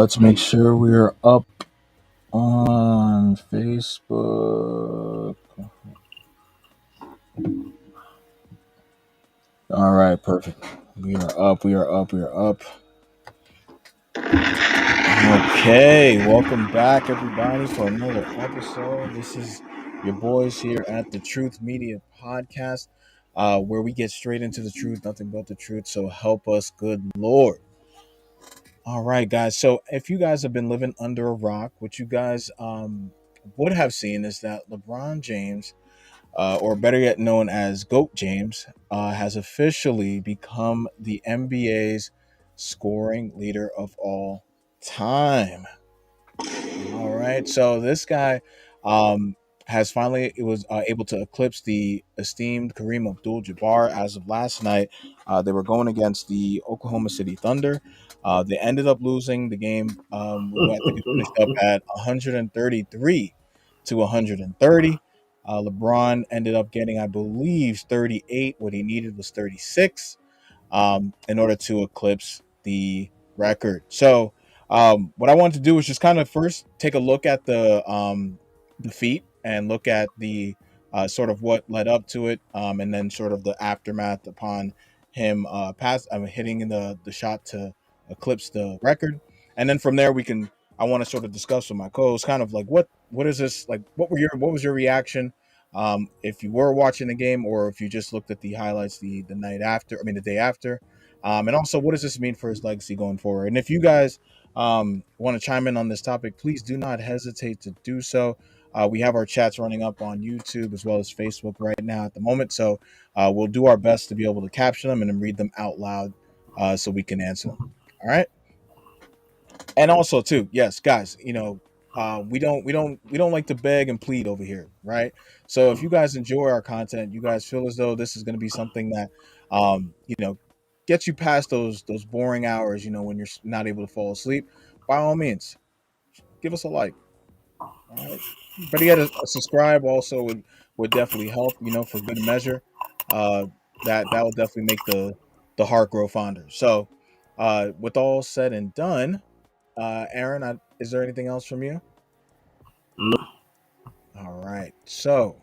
Let's make sure we're up on Facebook. All right, perfect. We are up. We are up. We are up. Okay, welcome back, everybody, for another episode. This is your boys here at the Truth Media Podcast, where we get straight into the truth, nothing but the truth. So help us, good Lord. All right, guys. So if you guys have been living under a rock, what you guys would have seen is that LeBron James, or better yet known as GOAT James, has officially become the NBA's scoring leader of all time. All right. So this guy has finally it was able to eclipse the esteemed Kareem Abdul-Jabbar as of last night. They were going against the Oklahoma City Thunder. They ended up losing the game. I think it finished up at 133 to 130. LeBron ended up getting, I believe, 38. What he needed was 36 in order to eclipse the record. So what I wanted to do was just kind of first take a look at the feat and look at the sort of what led up to it, and then sort of the aftermath upon him hitting the shot to eclipse the record, and then from there we can. I want to sort of discuss with my co-host, kind of like what is this like? What was your reaction? If you were watching the game, or if you just looked at the highlights the night after, I mean the day after, and also what does this mean for his legacy going forward? And if you guys want to chime in on this topic, please do not hesitate to do so. We have our chats running up on YouTube as well as Facebook right now at the moment, so we'll do our best to be able to caption them and then read them out loud so we can answer them. All right. And also too, yes, guys, we don't like to beg and plead over here, right? So if you guys enjoy our content, you guys feel as though this is going to be something that gets you past those boring hours, when you're not able to fall asleep, by all means, give us a like. All right. But yeah, a subscribe also would definitely help, for good measure. Uh that will definitely make the heart grow fonder. So with all said and done, Aaron, is there anything else from you? No. All right. So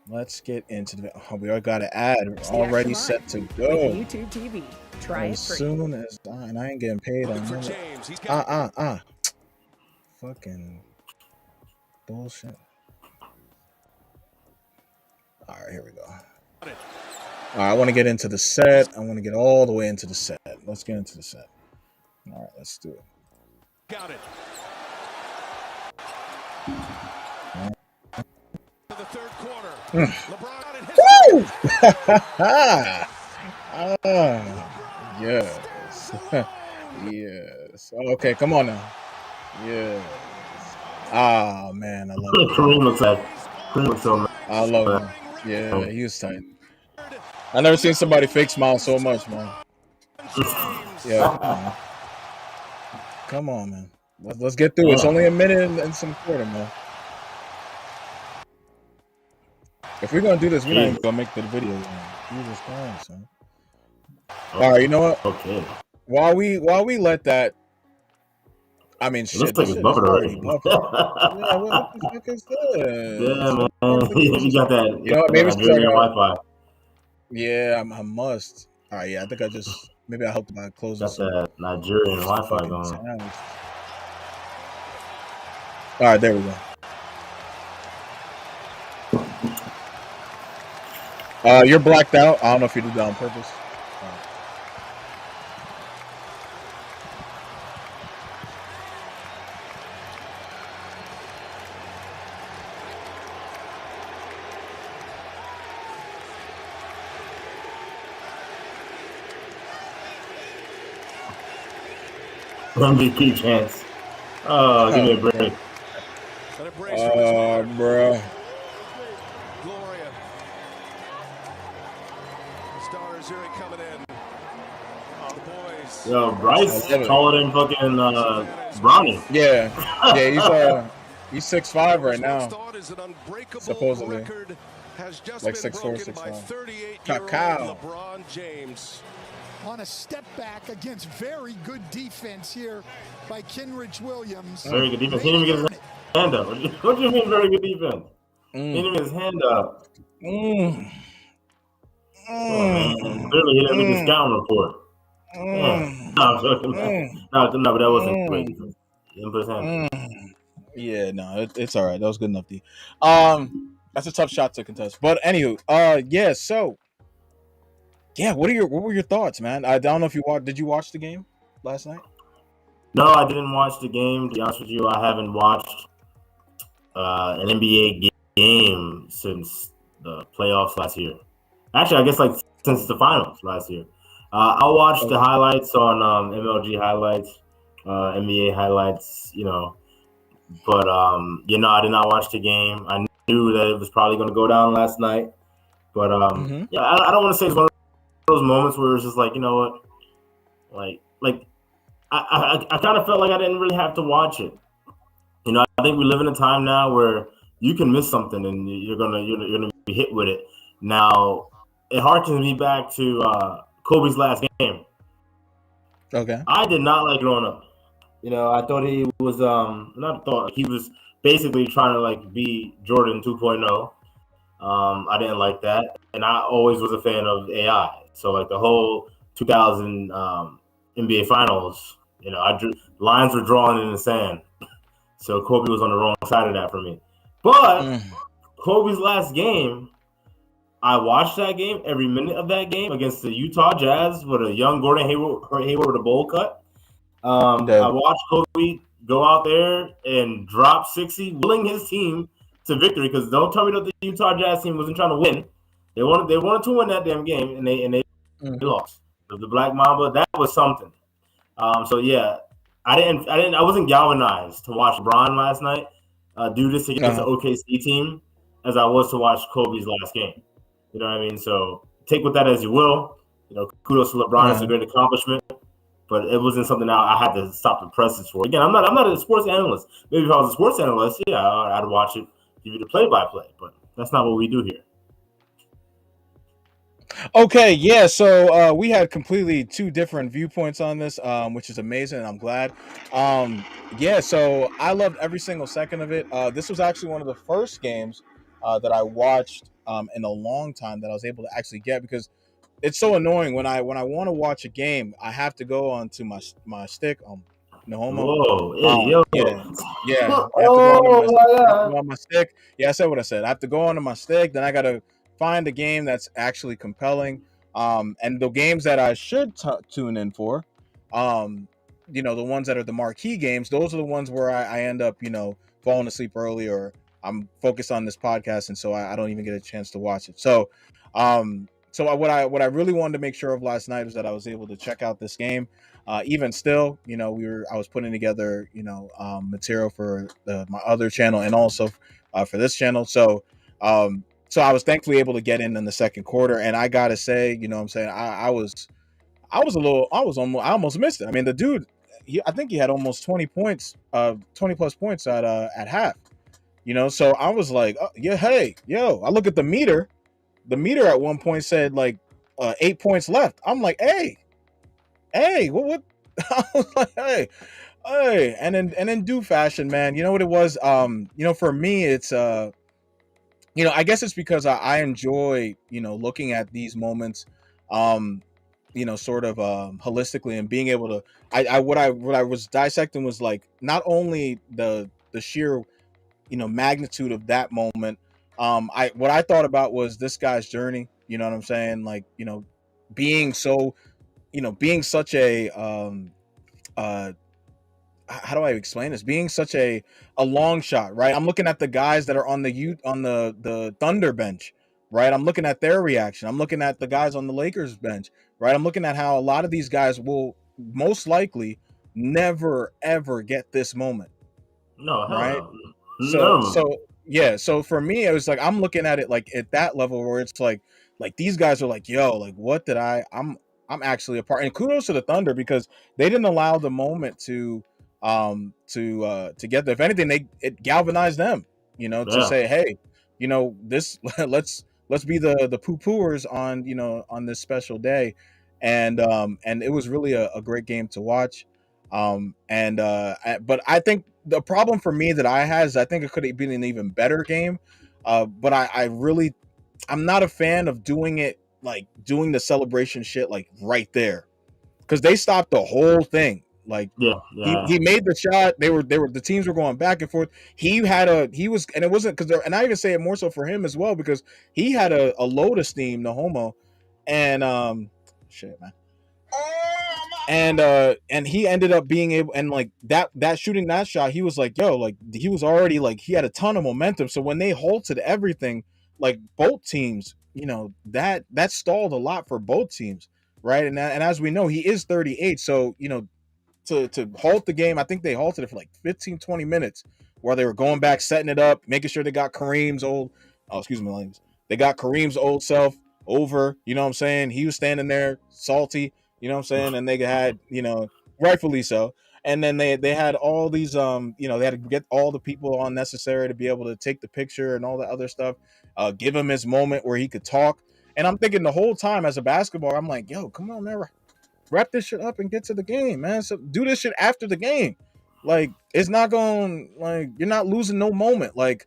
let's get into the. Oh, we all got an ad already set to go. With YouTube TV. Try As it free. soon as and I ain't getting paid on that. Fucking bullshit. All right, here we go. All right, I want to get into the set. I want to get all the way into the set. Let's get into the set. All right, let's do it. Got it. The third quarter. Yes. Yes. Okay, come on now. Yes. Ah, man, I love it. Kareem looks so nice. I love him. Yeah, he was tight. I never seen somebody fake smile so much, man. Yeah, come on, man. Let's get through it. It's only a minute and some quarter, man. If we're gonna do this, we're not even gonna make the video. Man. Jesus Christ, man. All right, you know what? Okay. While we let that, I mean, it looks like it's buffered already. Yeah, what the fuck is this? Yeah, man. You got that. You know what? Maybe it's Nigerian Wi-Fi. Yeah, I must. All right, yeah, I think maybe I helped by closing some. Got that Nigerian Wi-Fi going. Sounds. All right, there we go. You're blacked out. I don't know if you did that on purpose. MVP chance. Oh, give me a break. Bro. Gloria. Stars really coming in. Oh, the boys. Yo, Bryce taller than fucking Bronny. Yeah, he's 6'5" right now. Supposedly. Has just like been 6'4", broken 6'5". by 38-year-old Cacao. LeBron James. on a step back against very good defense here by Kenrich Williams. Very good defense. He didn't even get his hand up. What do you mean very good defense? He didn't even get his hand up. Come on, man. Clearly, he didn't look at the scouting report. Man. No, I'm joking, man. No, but that wasn't great defense. He didn't put his hand up. Yeah, no, it's all right. That was good enough, D. That's a tough shot to contest. But anywho, yeah. So, yeah, what were your thoughts, man? I don't know if you watched. Did you watch the game last night? No, I didn't watch the game. To be honest with you, I haven't watched an NBA game since the playoffs last year. Actually, I guess like since the finals last year. I watched the highlights on MLG highlights, NBA highlights, But I did not watch the game. I knew that it was probably going to go down last night. But yeah, I don't want to say it's one of those moments where it's just like, you know what, like I kind of felt like I didn't really have to watch it. I think we live in a time now where you can miss something and you're gonna be hit with it. Now it harkens me back to Kobe's last game. Okay. I did not like growing up. I thought he was he was basically trying to like be Jordan 2.0. I didn't like that, and I always was a fan of AI. So like the whole 2000 NBA Finals, lines were drawn in the sand. So Kobe was on the wrong side of that for me. But Kobe's last game, I watched that game, every minute of that game against the Utah Jazz with a young Gordon Hayward with a bowl cut. I watched Kobe go out there and drop 60, willing his team to victory. Because don't tell me that the Utah Jazz team wasn't trying to win. They wanted to win that damn game, and they lost. The Black Mamba, that was something. So yeah, I wasn't galvanized to watch LeBron last night do this against the OKC team as I was to watch Kobe's last game. You know what I mean? So take with that as you will. Kudos to LeBron. It's a great accomplishment. But it wasn't something I had to stop the presses for. Again, I'm not a sports analyst. Maybe if I was a sports analyst, yeah, I'd watch it, give you the play-by-play. But that's not what we do here. Okay, yeah. So we had completely two different viewpoints on this, which is amazing, and I'm glad. Yeah. So I loved every single second of it. This was actually one of the first games that I watched in a long time that I was able to actually get, because it's so annoying when I want to watch a game, I have to go onto my stick. No homo. Whoa, yo. Yeah. I have to go on my stick. Yeah, I said what I said. I have to go onto my stick. Then I got to find a game that's actually compelling. And the games that I should tune in for, the ones that are the marquee games, those are the ones where I end up, falling asleep early, or I'm focused on this podcast, and so I don't even get a chance to watch it. So, So what I really wanted to make sure of last night was that I was able to check out this game. Even still, I was putting together, material for my other channel and also for this channel. So I was thankfully able to get in the second quarter, and I gotta say, I almost missed it. I mean, the dude, I think he had almost 20 points, 20 plus points at half. So I was like, oh, yeah, hey, yo, I look at the meter. The meter at one point said like 8 points left. I'm like, hey, what? I was like, hey, and in due fashion, man. You know what it was? For me, it's I guess it's because I enjoy looking at these moments, sort of holistically, and being able to. What I was dissecting was like not only the sheer magnitude of that moment. What I thought about was this guy's journey. You know what I'm saying? Like, being so, being such a how do I explain this? Being such a long shot, right? I'm looking at the guys that are on the Thunder bench, right? I'm looking at their reaction. I'm looking at the guys on the Lakers bench, right? I'm looking at how a lot of these guys will most likely never ever get this moment. No, right? No. So for me, it was like I'm looking at it like at that level where it's like these guys are like, yo, like what did I'm actually a part. And kudos to the Thunder, because they didn't allow the moment to get there. If anything, it galvanized them, to say, hey, this let's be the poo-pooers on on this special day. and it was really a great game to watch. But I think the problem for me that I had is I think it could have been an even better game. But I'm not a fan of doing it like doing the celebration shit like right there because they stopped the whole thing. Like he made the shot. They were the teams were going back and forth. He was and it wasn't because and I even say it more so for him as well because he had a load of steam, the homo, and shit man. And he ended up being able and like that shooting that shot, he was like, yo, like he was already like he had a ton of momentum. So when they halted everything, like both teams, that stalled a lot for both teams, right? And as we know, he is 38, so to halt the game, I think they halted it for like 15, 20 minutes while they were going back, setting it up, making sure they got Kareem's old, oh, excuse me, they got Kareem's old self over, you know what I'm saying? He was standing there salty, you know what I'm saying? And they had, rightfully so. And then they had all these, they had to get all the people on necessary to be able to take the picture and all the other stuff, give him his moment where he could talk. And I'm thinking the whole time as a basketball, I'm like, yo, come on, man, wrap this shit up and get to the game, man. So do this shit after the game. Like it's not going like you're not losing no moment. Like,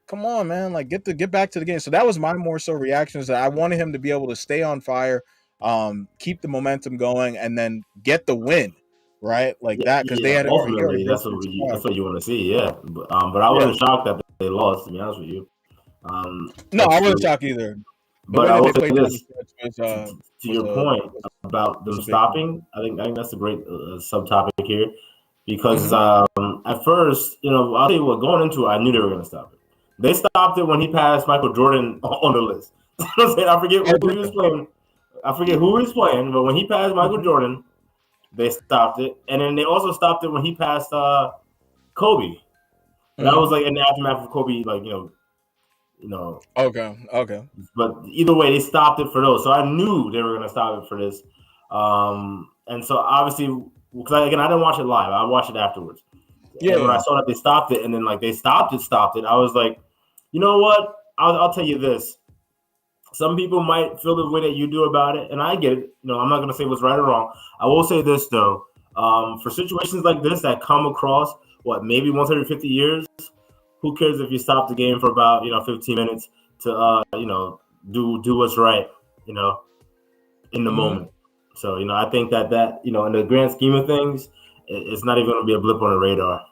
come on, man. Like get back to the game. So that was my more so reactions that I wanted him to be able to stay on fire, keep the momentum going, and then get the win, right? Like that because they had already ultimately built their squad. that's what you want to see, yeah. But I wasn't shocked that they lost. To be honest with you, no, I wasn't shocked either. The But way I that will they say played this was, to your point about them stopping. I think that's a great subtopic here because at first, I'll tell you what, going into it, I knew they were going to stop it. They stopped it when he passed Michael Jordan on the list. I forget who he was playing. I forget who he was playing, but when he passed Michael Jordan, they stopped it, and then they also stopped it when he passed Kobe. And that was like in the aftermath of Kobe, like Okay. But either way, they stopped it for those. So I knew they were going to stop it for this. And so obviously, because I didn't watch it live. I watched it afterwards. Yeah. And when I saw that they stopped it, and then like they stopped it, I was like, you know what? I'll tell you this. Some people might feel the way that you do about it, and I get it. I'm not going to say what's right or wrong. I will say this though. For situations like this that come across, maybe once every 50 years, who cares if you stop the game for about 15 minutes to do what's right, in the moment. So I think that in the grand scheme of things, it's not even going to be a blip on the radar.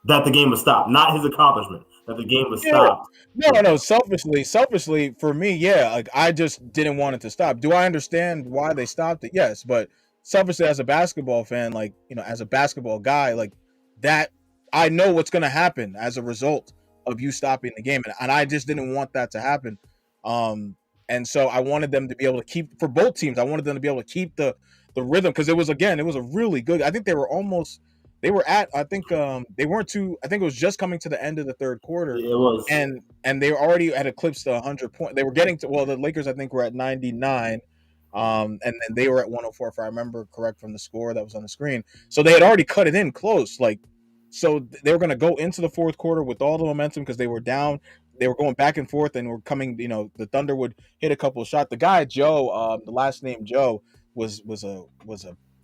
That the game was stopped, not his accomplishment. That the game was stopped. No. Selfishly for me, yeah. Like I just didn't want it to stop. Do I understand why they stopped it? Yes, but selfishly as a basketball fan, like as a basketball guy, like that, I know what's going to happen as a result of you stopping the game, and I just didn't want that to happen. And so I wanted them to be able to keep for both teams. I wanted them to be able to keep the rhythm because it was a really good. I think they were at. I think they weren't too. I think it was just coming to the end of the third quarter. It was, and they already had eclipsed the 100 point. They were getting to the Lakers. I think were at 99, and then they were at 104 if I remember correct from the score that was on the screen. So they had already cut it in close. Like, so they were going to go into the fourth quarter with all the momentum because they were down. They were going back and forth and were coming. The Thunder would hit a couple of shots. The guy Joe, the last name Joe, was a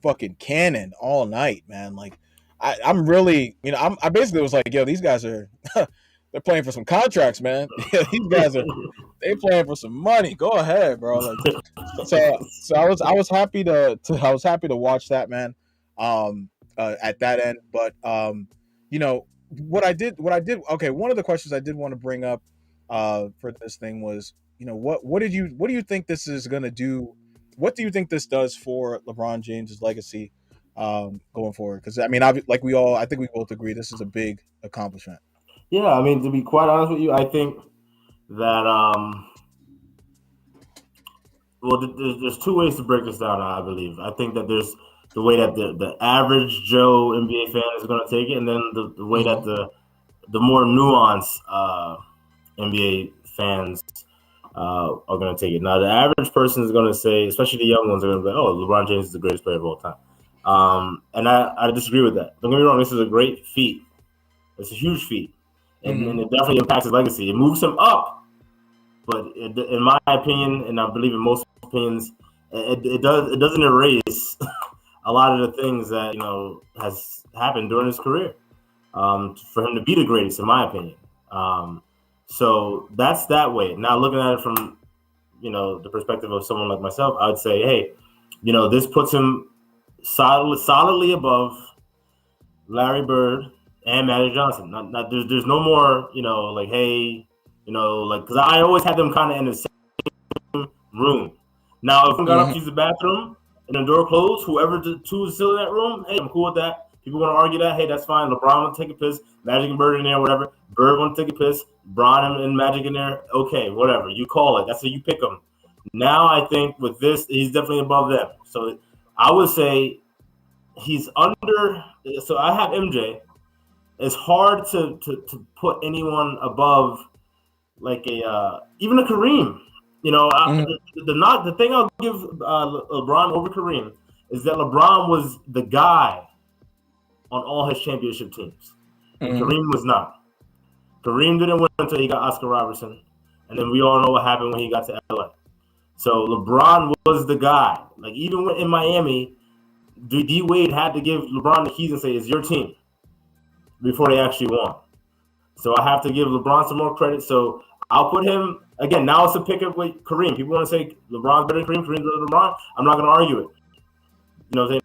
fucking cannon all night, man. Like. I'm really, I basically was like, yo, these guys are, they're playing for some contracts, man. These guys they playing for some money. Go ahead, bro. Like, so I was happy to watch that, man. At that end, but what I did. Okay, one of the questions I did want to bring up, for this thing was, what do you think this is gonna do? What do you think this does for LeBron James's legacy? Going forward, because I mean, I think we both agree this is a big accomplishment. Yeah, I mean, to be quite honest with you, I think that there's two ways to break this down. I believe. I think that there's the way that the average Joe NBA fan is going to take it, and then the way that the more nuanced NBA fans are going to take it. Now, the average person is going to say, especially the young ones, are going to be like, "Oh, LeBron James is the greatest player of all time." And I disagree with that. Don't get me wrong. This is a great feat. It's a huge feat. And it definitely impacts his legacy. It moves him up. But in my opinion, and I believe in most opinions, It doesn't erase a lot of the things that has happened during his career. For him to be the greatest, in my opinion. So that's that way. Now looking at it from the perspective of someone like myself, I would say, hey, this puts him solidly above Larry Bird and Magic Johnson. There's no more, like, hey, like, because I always had them kind of in the same room. Now, if I got up to use the bathroom and the door closed, whoever the two is still in that room, hey, I'm cool with that. People want to argue that, hey, that's fine. LeBron want to take a piss, Magic and Bird in there, whatever. Bird want to take a piss, Bron and Magic in there, okay, whatever. You call it. That's how you pick them. Now, I think with this, he's definitely above them. So I would say he's under. So I have MJ. It's hard to put anyone above like even a Kareem. The thing I'll give LeBron over Kareem is that LeBron was the guy on all his championship teams, and Kareem was not. Kareem didn't win until he got Oscar Robertson, and then we all know what happened when he got to LA. So LeBron was the guy. Like, even when in Miami, D Wade had to give LeBron the keys and say, "It's your team," before they actually won. So I have to give LeBron some more credit. So I'll put him again. Now it's a pickup with Kareem. People want to say LeBron's better than Kareem, Kareem's better than LeBron. I'm not going to argue it.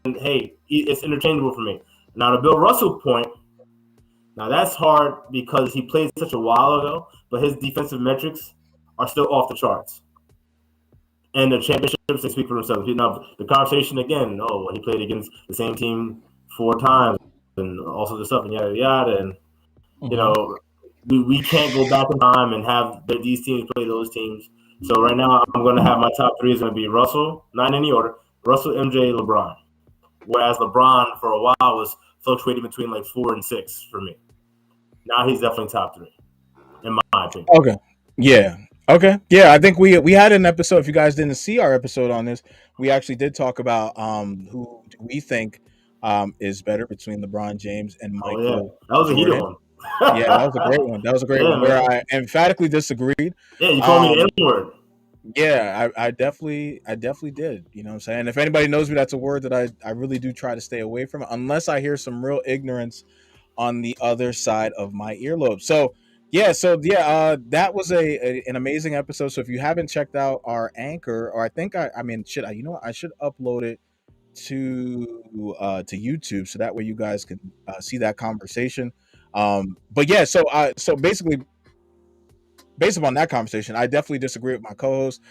Saying, hey, it's interchangeable for me. Now, to Bill Russell point, now that's hard because he played such a while ago, but his defensive metrics are still off the charts. And the championships, they speak for themselves. Now, the conversation again, he played against the same team 4 times and also the stuff and yada, yada. And, we can't go back in time and have these teams play those teams. So right now, I'm going to have my top 3 is going to be Russell, not in any order, Russell, MJ, LeBron. Whereas LeBron, for a while, was fluctuating between like 4 and 6 for me. Now he's definitely top 3, in my opinion. Okay. Yeah. Okay. Yeah, I think we had an episode. If you guys didn't see our episode on this, we actually did talk about who we think is better between LeBron James and Michael that was Jordan. A heated one. Yeah, that was a great one. That was a great one where I emphatically disagreed. Yeah, you called me the N-word. Yeah, I definitely did. You know what I'm saying? If anybody knows me, that's a word that I really do try to stay away from, unless I hear some real ignorance on the other side of my earlobe. So that was an amazing episode. So if you haven't checked out our Anchor, or I think I should upload it to YouTube, so that way you guys can see that conversation. But yeah, so basically, based upon that conversation, I definitely disagree with my co-host.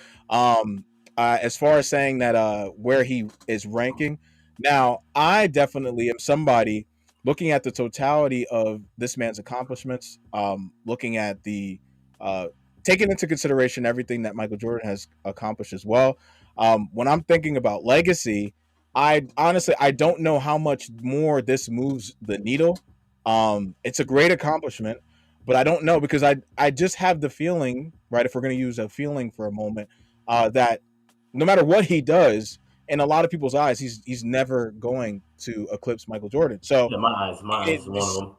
As far as saying that where he is ranking, now I definitely am somebody looking at the totality of this man's accomplishments, looking at the taking into consideration everything that Michael Jordan has accomplished as well. When I'm thinking about legacy, I honestly don't know how much more this moves the needle. It's a great accomplishment, but I don't know, because I just have the feeling, right? If we're going to use a feeling for a moment, that no matter what he does, in a lot of people's eyes, he's never going to eclipse Michael Jordan. So yeah, my eyes, one of them.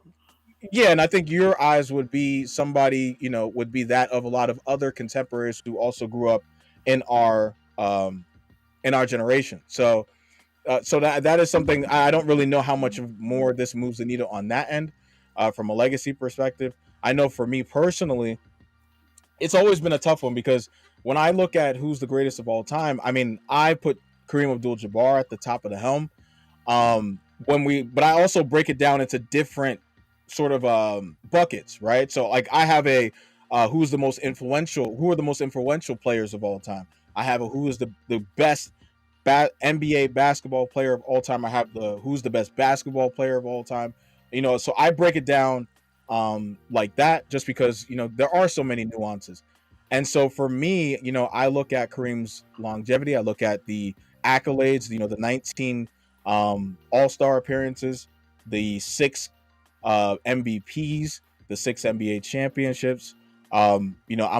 Yeah, and I think your eyes would be somebody, would be that of a lot of other contemporaries who also grew up in our generation. So that is something I don't really know how much more this moves the needle on that end, from a legacy perspective. I know for me personally, it's always been a tough one, because when I look at who's the greatest of all time, I mean, I put Kareem Abdul-Jabbar at the top of the helm. But I also break it down into different sort of buckets, right? So like I have a who are the most influential players of all time. I have a who is the best NBA basketball player of all time. I have the who's the best basketball player of all time. So I break it down like that, just because there are so many nuances. And so for me, I look at Kareem's longevity. I look at the accolades, the 19 all-star appearances, the 6 MVPs, the 6 NBA championships. I'm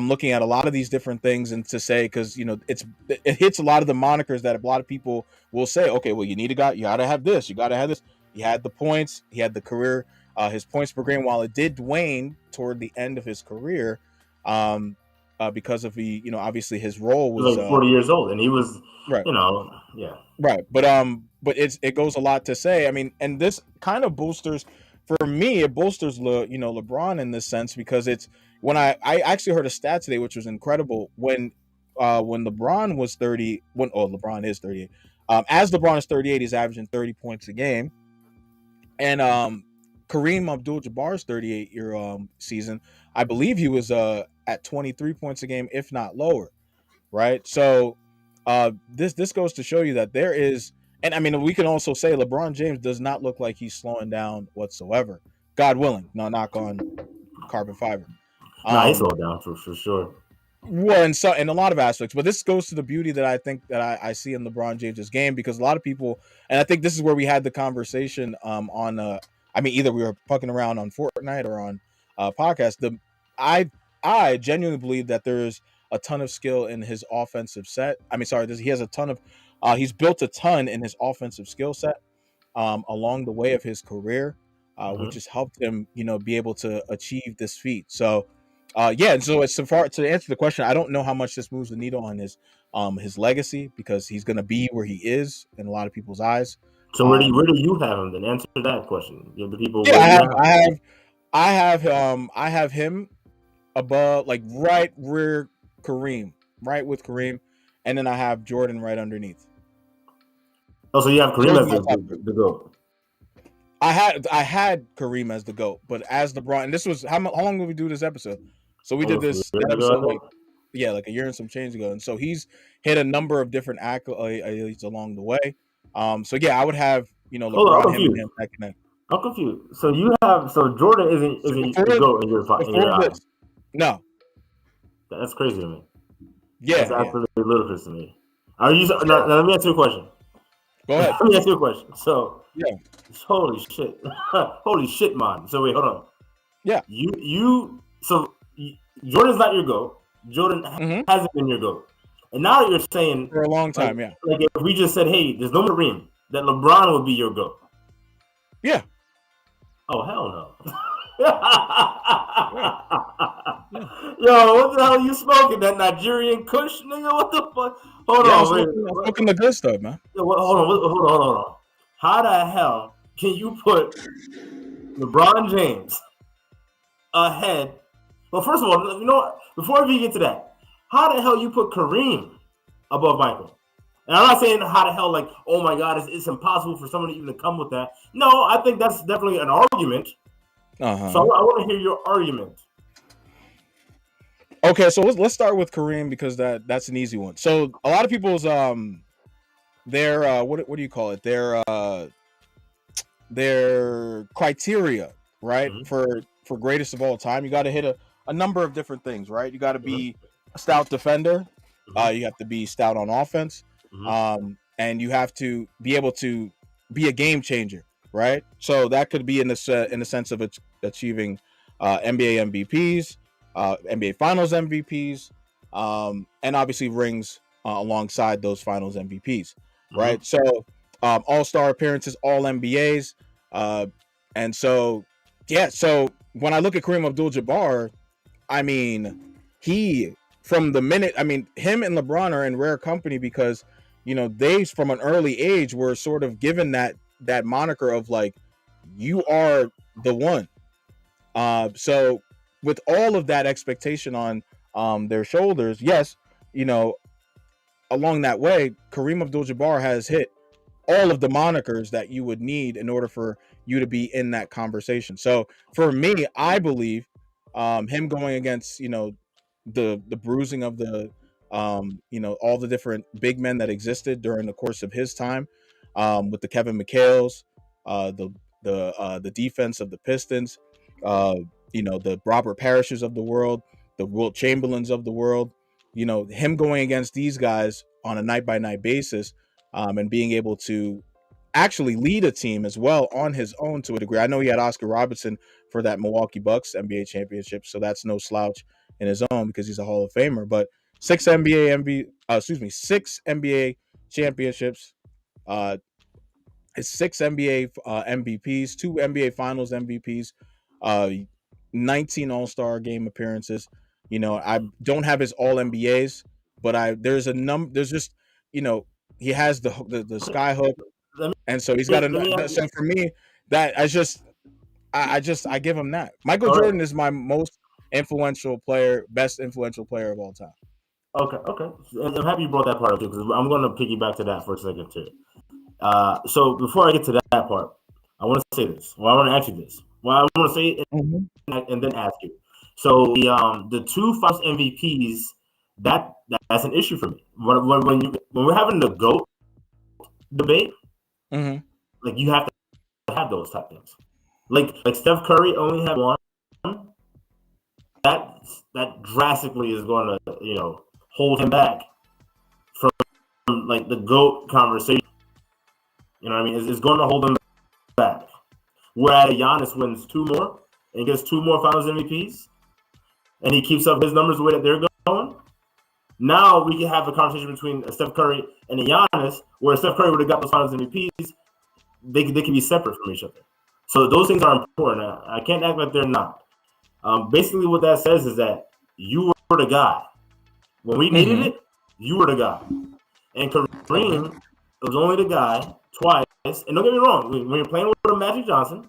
looking at a lot of these different things, and to say, because it hits a lot of the monikers that a lot of people will say, okay, well, you gotta have this, you gotta have this. He had the points, he had the career, his points per game, while it did wane toward the end of his career. because of obviously his role He was was like 40 years old, and he was, right. yeah. Right, but it goes a lot to say. I mean, and this kind of bolsters, for me, it bolsters LeBron in this sense because it's when I actually heard a stat today which was incredible when LeBron was 30 when LeBron is 38 as LeBron is 38 he's averaging 30 points a game and Kareem Abdul-Jabbar's 38-year season I believe he was at 23 points a game if not lower, right? So this goes to show you that there is, and I mean, we can also say LeBron James does not look like he's slowing down whatsoever. God willing, no knock on carbon fiber. Nah, he Um, slowed down for sure. well, in a lot of aspects, but this goes to the beauty that I think that I see in LeBron James's game because a lot of people, and I think this is where we had the conversation on, I mean, either we were fucking around on Fortnite or on podcast. I I genuinely believe that there's a ton of skill in his offensive set. I mean, sorry, he has a ton of, he's built a ton in his offensive skill set along the way of his career, which Mm-hmm. has helped him, be able to achieve this feat. So, yeah. So it's so far to answer the question, I don't know how much this moves the needle on his legacy because he's going to be where he is in a lot of people's eyes. So where Um, do you have him then? Answer that question. Give the people yeah, where you have. I have him above, like right where Kareem, right with Kareem, and then I have Jordan right underneath. Oh, so you have Kareem Jordan as my top three. the GOAT. I had Kareem as the GOAT, but as LeBron, and this was how long did we do this episode? So we did Almost a this year that ago, I episode like think. yeah, like a year and some change ago, and so he's hit a number of different accolades along the way. So yeah, I would have Hold on, I'm LeBron, him and confused. him neck and neck. I'm confused. So you have Jordan So isn't the GOAT in before your eyes. this, no, That's crazy to me. That's yeah, absolutely ludicrous to me. Are you now, let me ask you a question. go ahead, Let me ask you a question. So yeah, holy shit. Holy shit, man. So wait, hold on. yeah, Jordan's not your GOAT. Jordan hmm hasn't been your GOAT. And now that you're saying for a long like time, yeah, if we just said, hey, there's no Kareem, that LeBron would be your GOAT. yeah, Oh hell no. yeah, yeah. Yo, what the hell are you smoking? That Nigerian Kush nigga? What the fuck? Hold Yeah, on, wait. I'm smoking the good stuff, man. Hold on. How the hell can you put LeBron James ahead? Well, first of all, you know what? Before we get to that, how the hell you put Kareem above Michael? And I'm not saying how the hell, like, oh my God, it's impossible for someone to even come with that. No, I think that's definitely an argument. So I want to hear your argument. Okay, so let's start with Kareem because that's an easy one. So a lot of people's their what do you call it? Their criteria, right? Mm-hmm. For greatest of all time, you got to hit a number of different things, right? You got to Mm-hmm. be a stout defender. Mm-hmm. You have to be stout on offense. Mm-hmm. And you have to be able to be a game changer, right? So that could be in the sense of achieving NBA MVPs, NBA Finals MVPs, and obviously rings alongside those Finals MVPs, Mm-hmm. right? So All-Star appearances, All NBAs, and so yeah. So when I look at Kareem Abdul-Jabbar, I mean, he from the minute, I mean, him and LeBron are in rare company because they from an early age were sort of given that moniker of like, you are the one. So with all of that expectation on their shoulders, yes, you know, along that way, Kareem Abdul-Jabbar has hit all of the monikers that you would need in order for you to be in that conversation. So for me, I believe him going against the bruising of the all the different big men that existed during the course of his time, with the Kevin McHale's, the defense of the Pistons, uh, the Robert Parishes of the world, the Wilt Chamberlains of the world. Him going against these guys on a night by night basis, and being able to actually lead a team as well on his own to a degree. I know he had Oscar Robertson for that Milwaukee Bucks NBA championship, so that's no slouch in his own because he's a Hall of Famer. But six NBA championships, uh, his six NBA MVPs, two NBA Finals MVPs, uh, 19 All-Star game appearances. I don't have his all NBAs, but there's just, he has the sky hook, Let and so he's got let me ask you. so for me, that I give him that. Michael All right. Jordan is my most influential player, best influential player of all time. Okay. And I'm happy you brought that part up too, because I'm going to piggyback to that for a second too. So before I get to that part, I want to say this. Well, I want to ask you this. Well, I want to say it and then ask you. So the two finals MVPs, that's an issue for me. When we're having the GOAT debate, Mm-hmm. like you have to have those type things. Like Steph Curry only had one. That drastically is going to hold him back from like the GOAT conversation. You know what I mean? It's going to hold him back. Whereas Giannis wins two more and gets two more Finals MVPs, and he keeps up his numbers the way that they're going. Now we can have a conversation between Steph Curry and Giannis, where Steph Curry would have got those Finals MVPs. They can be separate from each other. So those things are important. I can't act like they're not. Basically, what that says is that you were the guy. When we needed it, you were the guy. And Kareem was only the guy twice. And don't get me wrong, when you're playing with a Magic Johnson,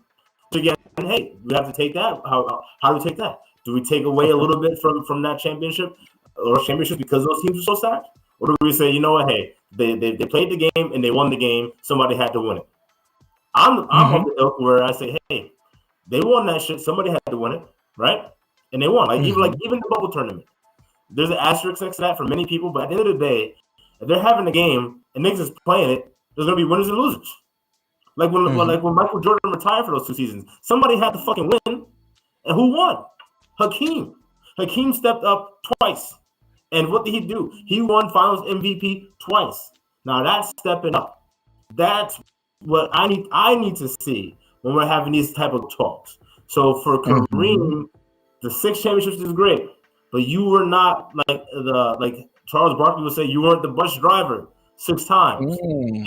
again, hey, we have to take that. How do we take that? Do we take away a little bit from that championship or championship because those teams were so stacked? Or do we say, you know what, hey, they played the game and they won the game. Somebody had to win it. I'm of the ilk where I say, hey, they won that shit. Somebody had to win it, right? And they won. Even the bubble tournament. There's an asterisk next to that for many people, but at the end of the day, if they're having a game and niggas is playing it, there's gonna be winners and losers. Like when Michael Jordan retired for those 2 seasons, somebody had to fucking win, and who won? Hakeem. Hakeem stepped up twice, and what did he do? He won Finals MVP twice. Now that's stepping up. That's what I need to see when we're having these type of talks. So for Kareem, the 6 championships is great, but you were not like Charles Barkley would say, you weren't the bus driver 6 times.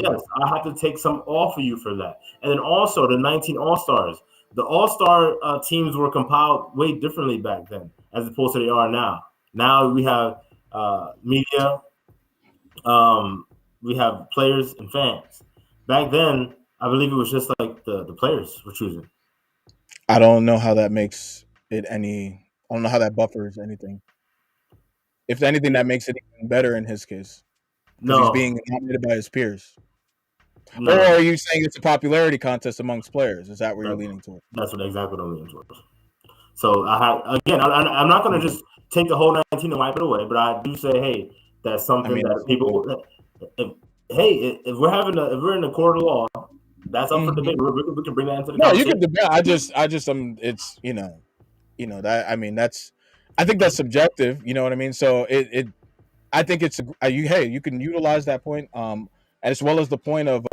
Yes, I have to take some off of you for that. And then also the 19 All-Stars. The All-Star teams were compiled way differently back then as opposed to they are now. Now we have media, we have players and fans. Back then, I believe it was just like the players were choosing. I don't know how that makes it any. I don't know how that buffers anything. If anything, that makes it even better in his case because he's being nominated by his peers. No. Or are you saying it's a popularity contest amongst players? Is that where you're leaning towards? That's exactly what I'm leaning towards. So I'm not going to just take the whole 19 and wipe it away, but I do say, hey, that's something that people. If we're in the court of law, that's up for debate. We can bring that into the conversation. You can debate. I just it's that, I mean, I think that's subjective. You know what I mean? So I think it's you can utilize that point, as well as the point of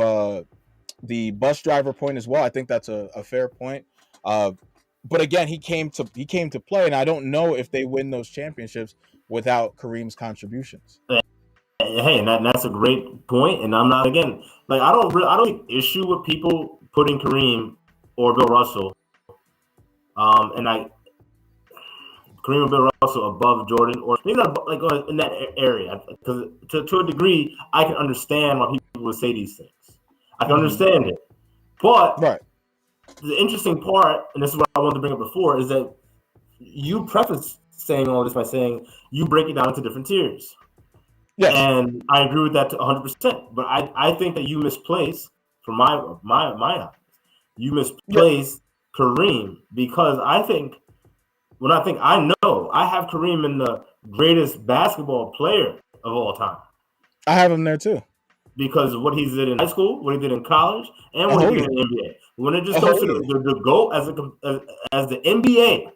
the bus driver point as well. I think that's a fair point. But again, he came to play, and I don't know if they win those championships without Kareem's contributions. Hey, and that's a great point. And I'm not, again, like I don't take issue with people putting Kareem or Bill Russell, Kareem or Bill Russell above Jordan, or maybe not like in that area, because to a degree I can understand why people would say these things. I can understand it, but the interesting part, and this is what I wanted to bring up before, is that you preface saying all this by saying you break it down into different tiers. Yes. And I agree with that to 100%. But I think that you misplace, from my eyes, you misplace Kareem, because I know I have Kareem in the greatest basketball player of all time. I have him there too. Because of what he did in high school, what he did in college, and what he did in the NBA. When it just comes to the GOAT as the NBA,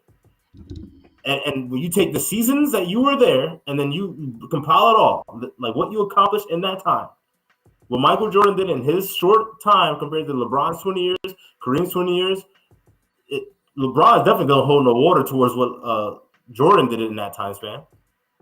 and when you take the seasons that you were there, and then you compile it all, like what you accomplished in that time, what Michael Jordan did in his short time compared to LeBron's 20 years, Kareem's 20 years, LeBron's definitely going to hold no water towards what Jordan did in that time span.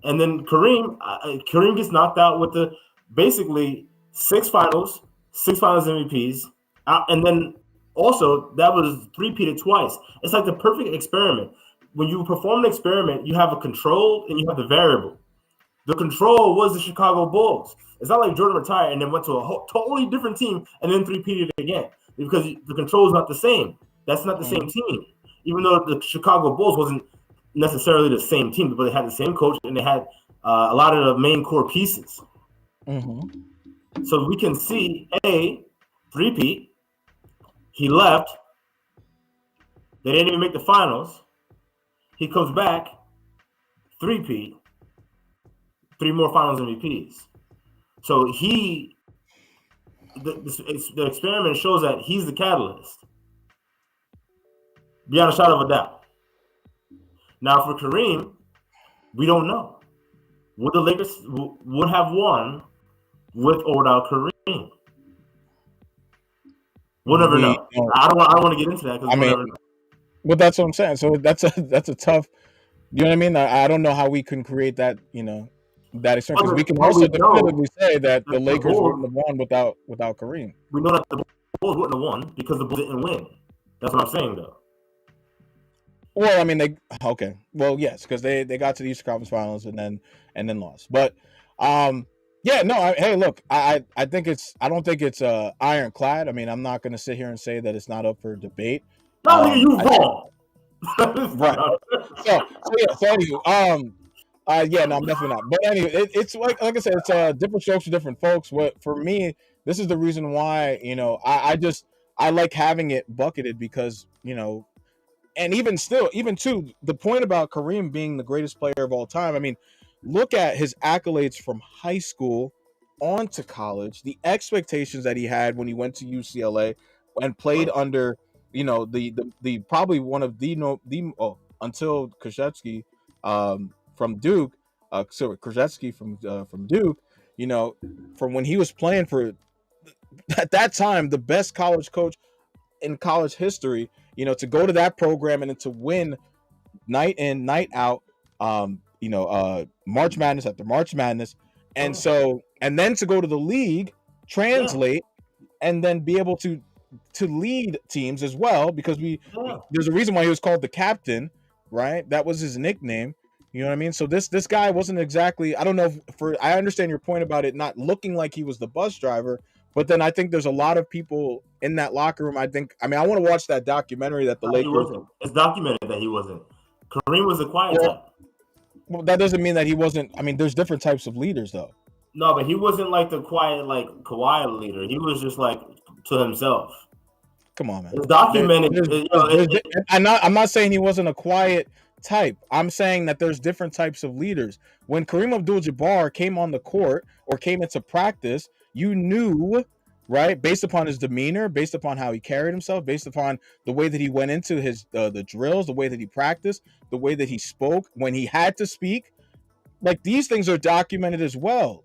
And then Kareem gets knocked out with the basically 6 finals MVPs, and then also that was repeated twice. It's like the perfect experiment. when you perform an experiment, you have a control and you have the variable. The control was the Chicago Bulls. It's not like Jordan retired and then went to a totally different team and then three-peated again, because the control is not the same. That's not the same team. Even though the Chicago Bulls wasn't necessarily the same team, but they had the same coach and they had a lot of the main core pieces. So we can see three-peat. He left. They didn't even make the finals. He comes back, three-peat, 3 more finals MVPs. So the experiment shows that he's the catalyst, beyond a shadow of a doubt. Now for Kareem, we don't know. Would the Lakers would have won with or without Kareem? We'll never know. I don't want to get into that because we'll never know. But that's what I'm saying. So that's a tough. You know what I mean? I don't know how we can create that. That experience, because we can also definitively say that the Lakers wouldn't have won without Kareem. We know that the Bulls wouldn't have won because the Bulls didn't win. That's what I'm saying, though. Well, I mean, yes, because they got to the Eastern Conference Finals and then lost. But hey, look, I don't think it's ironclad. I mean, I'm not going to sit here and say that it's not up for debate. No, you wrong. Right. So anyway, no, I'm definitely not. But anyway, it's like I said, it's different strokes for different folks. What for me, this is the reason why I like having it bucketed, because and even too, the point about Kareem being the greatest player of all time. I mean, look at his accolades from high school on to college, the expectations that he had when he went to UCLA and played under the probably one of until Krzyzewski from Duke, Krzyzewski from Duke, from when he was playing for at that time the best college coach in college history, to go to that program and then to win night in, night out, March Madness after March Madness, and then to go to the league, translate, and then be able to lead teams as well, because there's a reason why he was called the captain, right? That was his nickname. You know what I mean? So this guy wasn't exactly, I don't know I understand your point about it not looking like he was the bus driver, but then I think there's a lot of people in that locker room. I want to watch that documentary that the Lakers. It's documented that he wasn't. Kareem was a quiet type. Well, that doesn't mean that he wasn't. I mean, there's different types of leaders, though. No, but he wasn't like the quiet, like Kawhi leader. He was just like to himself. Come on, man. It's documented. I'm not saying he wasn't a quiet type. I'm saying that there's different types of leaders. When Kareem Abdul-Jabbar came on the court or came into practice, you knew, right, based upon his demeanor, based upon how he carried himself, based upon the way that he went into his the drills, the way that he practiced, the way that he spoke when he had to speak. Like, these things are documented as well.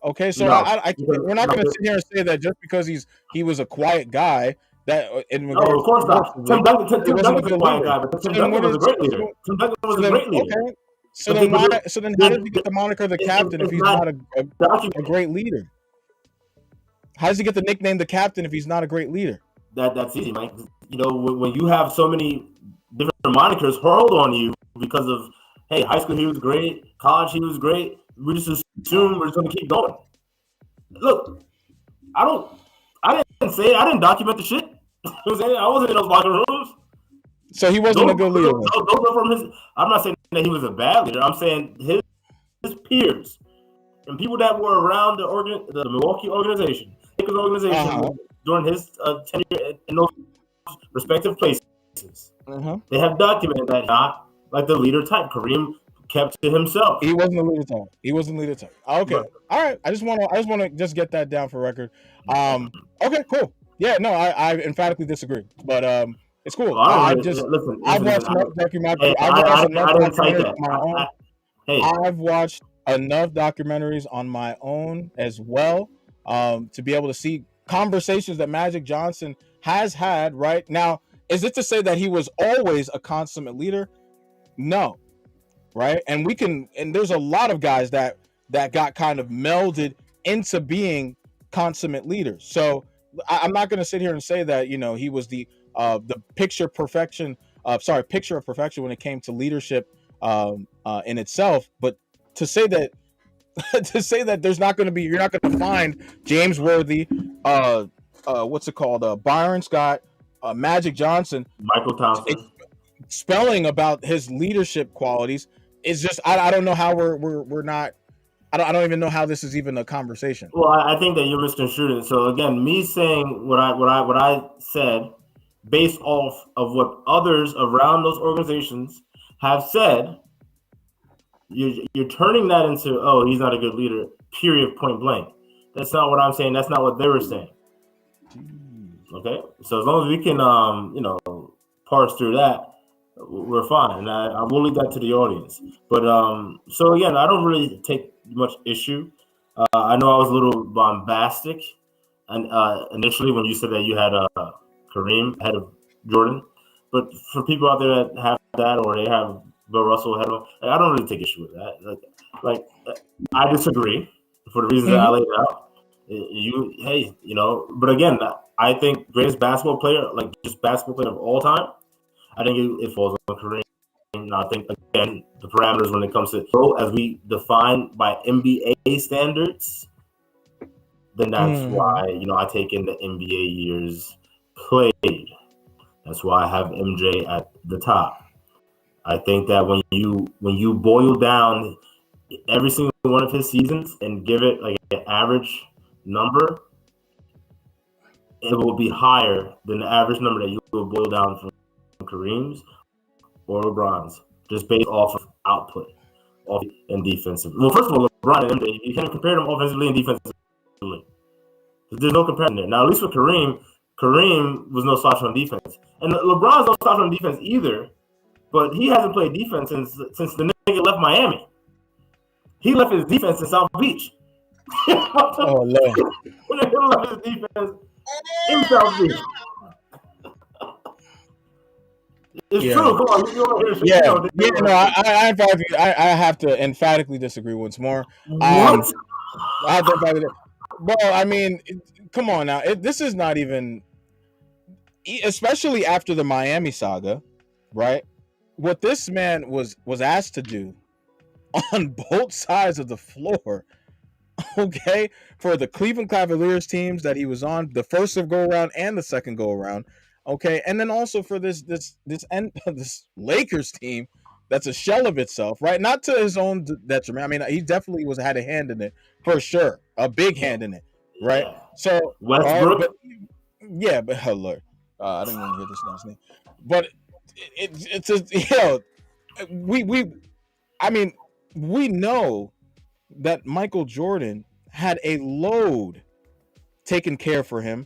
Okay, so we're not going to sit here and say that just because he was a quiet guy that in regards. No, of course not. Tim Duncan was a quiet guy, but Tim Duncan was a great leader. Tim Duncan was a great leader. Okay. So then how does he get the moniker the captain if he's not a great leader? How does he get the nickname the captain if he's not a great leader? That's easy, Mike. When you have so many different monikers hurled on you because of, hey, high school he was great, college he was great, we just assume we're just going to keep going. Look, I didn't document the shit. I wasn't in those locker rooms. So he wasn't a good leader. Those are from his. I'm not saying that he was a bad leader. I'm saying his peers and people that were around the Milwaukee organization, Lakers organization, during his tenure in those respective places. They have documented that not like the leader type. Kareem kept to himself. He wasn't a leader type. Okay, all right. I just want to get that down for record. Okay, cool. Yeah, no, I emphatically disagree, but it's cool. I've watched enough documentaries. I've watched enough documentaries on my own as well, to be able to see conversations that Magic Johnson has had. Right now, is it to say that he was always a consummate leader? No, right? And there's a lot of guys that got kind of melded into being consummate leaders. So I'm not going to sit here and say that he was the picture perfection picture of perfection when it came to leadership in itself. But to say that there's not going to be, you're not going to find James Worthy, what's it called, Byron Scott, Magic Johnson, Michael Thompson, spelling about his leadership qualities is just I don't know how we're not. I don't even know how this is even a conversation. Well, I think that you're misconstruing it. So again, me saying what I said, based off of what others around those organizations have said, you're turning that into, oh, he's not a good leader, period, point blank. That's not what I'm saying. That's not what they were saying. Okay, so as long as we can parse through that, we're fine. And I will leave that to the audience. But so again, I don't really take much issue. I know I was a little bombastic, and initially when you said that you had Kareem ahead of Jordan, but for people out there that have that, or they have Bill Russell ahead of him, I don't really take issue with that. Like I disagree for the reasons that I laid out. But again, I think greatest basketball player, like just basketball player of all time, I think it falls on Kareem. And I think, again, the parameters when it comes to, as we define by NBA standards, then that's why, I take in the NBA years played. That's why I have MJ at the top. I think that when you boil down every single one of his seasons and give it like an average number, it will be higher than the average number that you will boil down from Kareem's or LeBron's, just based off of output and defensive. Well, first of all, LeBron and MJ, you can't compare them offensively and defensively. There's no comparison there. Now, at least with Kareem was no slouch on defense. And LeBron's no slouch on defense either, but he hasn't played defense since the nigga left Miami. He left his defense in South Beach. Oh, Lord. When he left his defense in South Beach. It's true. Come on, I have to emphatically disagree once more. What? I have to emphatically. Well, I mean, come on now. This is not even, especially after the Miami saga, right? What this man was asked to do on both sides of the floor, okay, for the Cleveland Cavaliers teams that he was on, the first go around and the second go around. Okay, and then also for this Lakers team that's a shell of itself, right? Not to his own detriment. I mean, he definitely had a hand in it for sure, a big hand in it, right? Yeah. So Westbrook, but oh Lord, I didn't want to hear this last name, but we know that Michael Jordan had a load taken care for him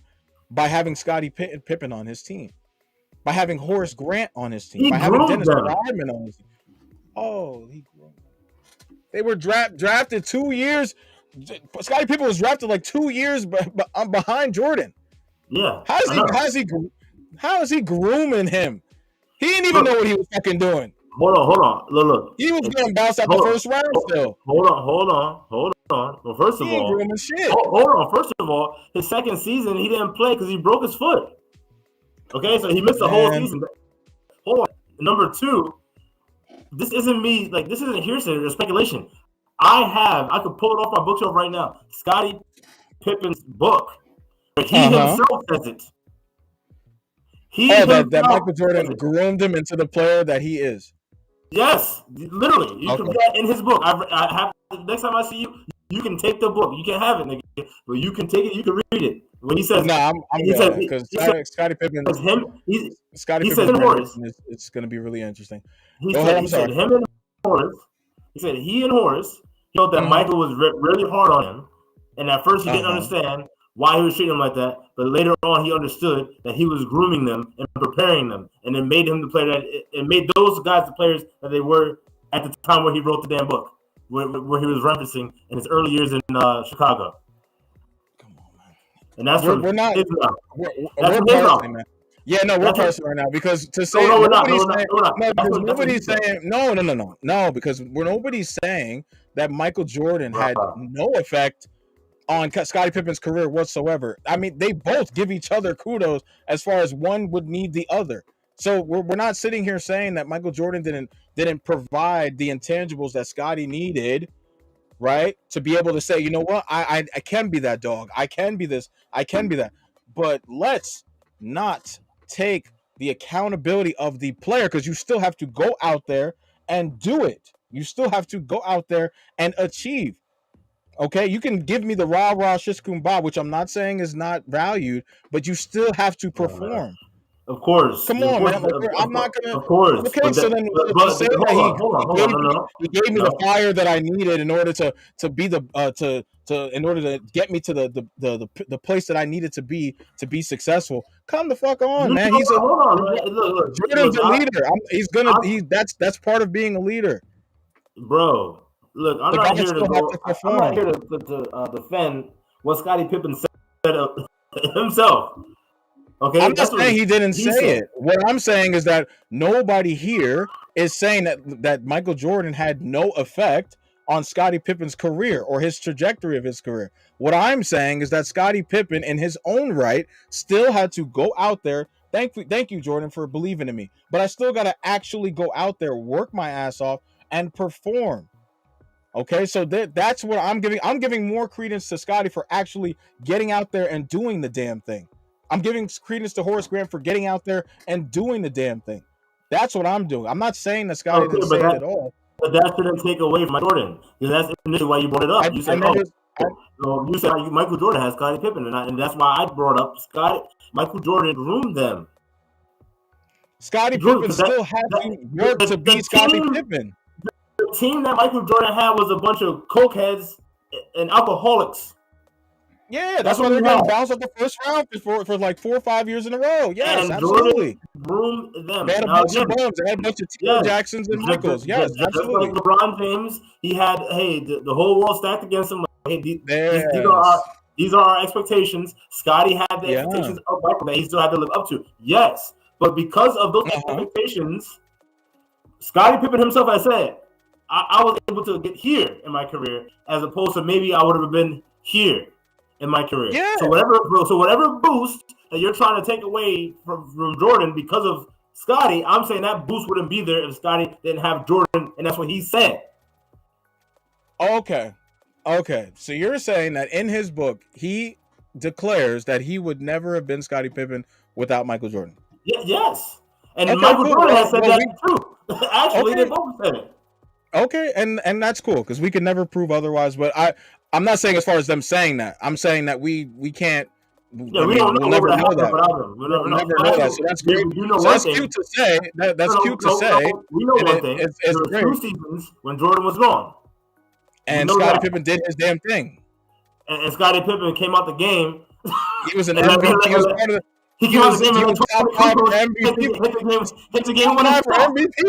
by having Scottie Pippen on his team, by having Horace Grant on his team, by having Dennis Rodman on his team. Oh, he grew. They were drafted 2 years. Scottie Pippen was drafted like 2 years behind Jordan. Yeah. How is he grooming him? He didn't even know what he was fucking doing. Hold on. Look. He was going to bounce out the first round still. Hold on. Well, first of all, hold on. First of all, his second season, he didn't play because he broke his foot. Okay, so he missed the whole season. Hold on. Number two, this isn't hearsay or speculation. I could pull it off my bookshelf right now. Scottie Pippen's book. He himself says it. That Michael Jordan groomed him into the player that he is. Yes, literally. You can put that in his book. I have. Next time I see you, you can take the book. You can have it, nigga. But you can take it. You can read it. When he says, "No, I'm good," because Scottie Pippen. Scottie Pippen. It's going to be really interesting. He said him and Horace. He said he and Horace felt that Michael was really hard on him, and at first he didn't understand why he was treating him like that. But later on, he understood that he was grooming them and preparing them, and it made him the player that it made those guys the players that they were at the time where he wrote the damn book, where he was referencing in his early years in Chicago. Come on, man. And that's we're not. That's man. Yeah, no, we're parsing right now because to say nobody's saying no, because nobody's saying that Michael Jordan had no effect on Scottie Pippen's career whatsoever. I mean, they both give each other kudos as far as one would need the other. So we're not sitting here saying that Michael Jordan didn't provide the intangibles that Scottie needed, right? To be able to say, you know what, I can be that dog. I can be this. I can be that. But let's not take the accountability of the player, because you still have to go out there and do it. You still have to go out there and achieve. Okay, you can give me the rah rah shish kumbah, which I'm not saying is not valued, but you still have to perform. Of course, Come on, man. Like, I'm not gonna. Okay, so then to say that he gave me the fire that I needed in order to be the in order to get me to the place that I needed to be successful. Come the fuck on, man. He's Jordan's a leader. That's part of being a leader. Bro, look, I'm not here to defend what Scottie Pippen said himself. Okay, I'm not saying he didn't say it. What I'm saying is that nobody here is saying that Michael Jordan had no effect on Scottie Pippen's career or his trajectory of his career. What I'm saying is that Scottie Pippen, in his own right, still had to go out there. Thank you, Jordan, for believing in me. But I still got to actually go out there, work my ass off, and perform. Okay, so that's what I'm giving. I'm giving more credence to Scottie for actually getting out there and doing the damn thing. I'm giving credence to Horace Grant for getting out there and doing the damn thing. That's what I'm doing. I'm not saying that Scottie didn't say it at all. But that shouldn't take away from Jordan. Because that's initially why you brought it up. You said, you said Michael Jordan has Scottie Pippen. And that's why I brought up Michael Jordan groomed them. Scottie Pippen still had to work to be Scottie Pippen. The team that Michael Jordan had was a bunch of cokeheads and alcoholics. Yeah, that's why they're getting bounced out the first round for like 4 or 5 years in a row. Yes, and absolutely. Groomed them. They had a bunch of bums. They had a bunch of T.O. Jacksons and Michaels. Yes, absolutely. Just like LeBron James, he had the whole world stacked against him. Like, hey, these are our expectations. Scottie had the expectations of Michael that he still had to live up to. Yes, but because of those expectations, Scottie Pippen himself has said, I was able to get here in my career, as opposed to maybe I would have been here in my career. Yeah. So whatever boost that you're trying to take away from Jordan because of Scottie, I'm saying that boost wouldn't be there if Scottie didn't have Jordan, and that's what he said. Okay. So you're saying that in his book, he declares that he would never have been Scottie Pippen without Michael Jordan. Yes. And Michael Jordan has said that too. Actually, they both said it. Okay, and that's cool, because we can never prove otherwise. But I'm not saying as far as them saying that. I'm saying that we can't. Yeah, we'll never know that. We'll never know that. So that's great. That's cute to say. That's cute to say. We know one thing. There were 2 seasons when Jordan was gone. And Scottie Pippen did his damn thing. And Scottie Pippen came out the game. He was an MVP. He was top 5 for MVP. Hit the game winner for MVP. He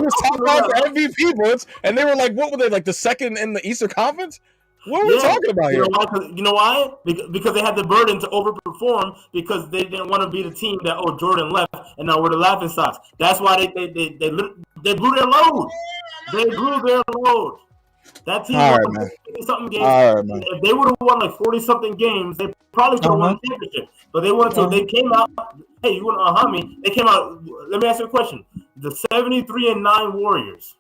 was top 5 for MVP votes, and they were like, what were they, like the second in the Eastern Conference? What are we talking about here? You know why? Because they had the burden to overperform, because they didn't want to be the team that Jordan left and now we're the laughing stocks. That's why they blew their load. They blew their load. That team won 50-something games. If they would have won like 40-something games, they probably could have won the championship. But they wanted to. They came out. Hey, you want to me? They came out. Let me ask you a question. The 73-9 Warriors.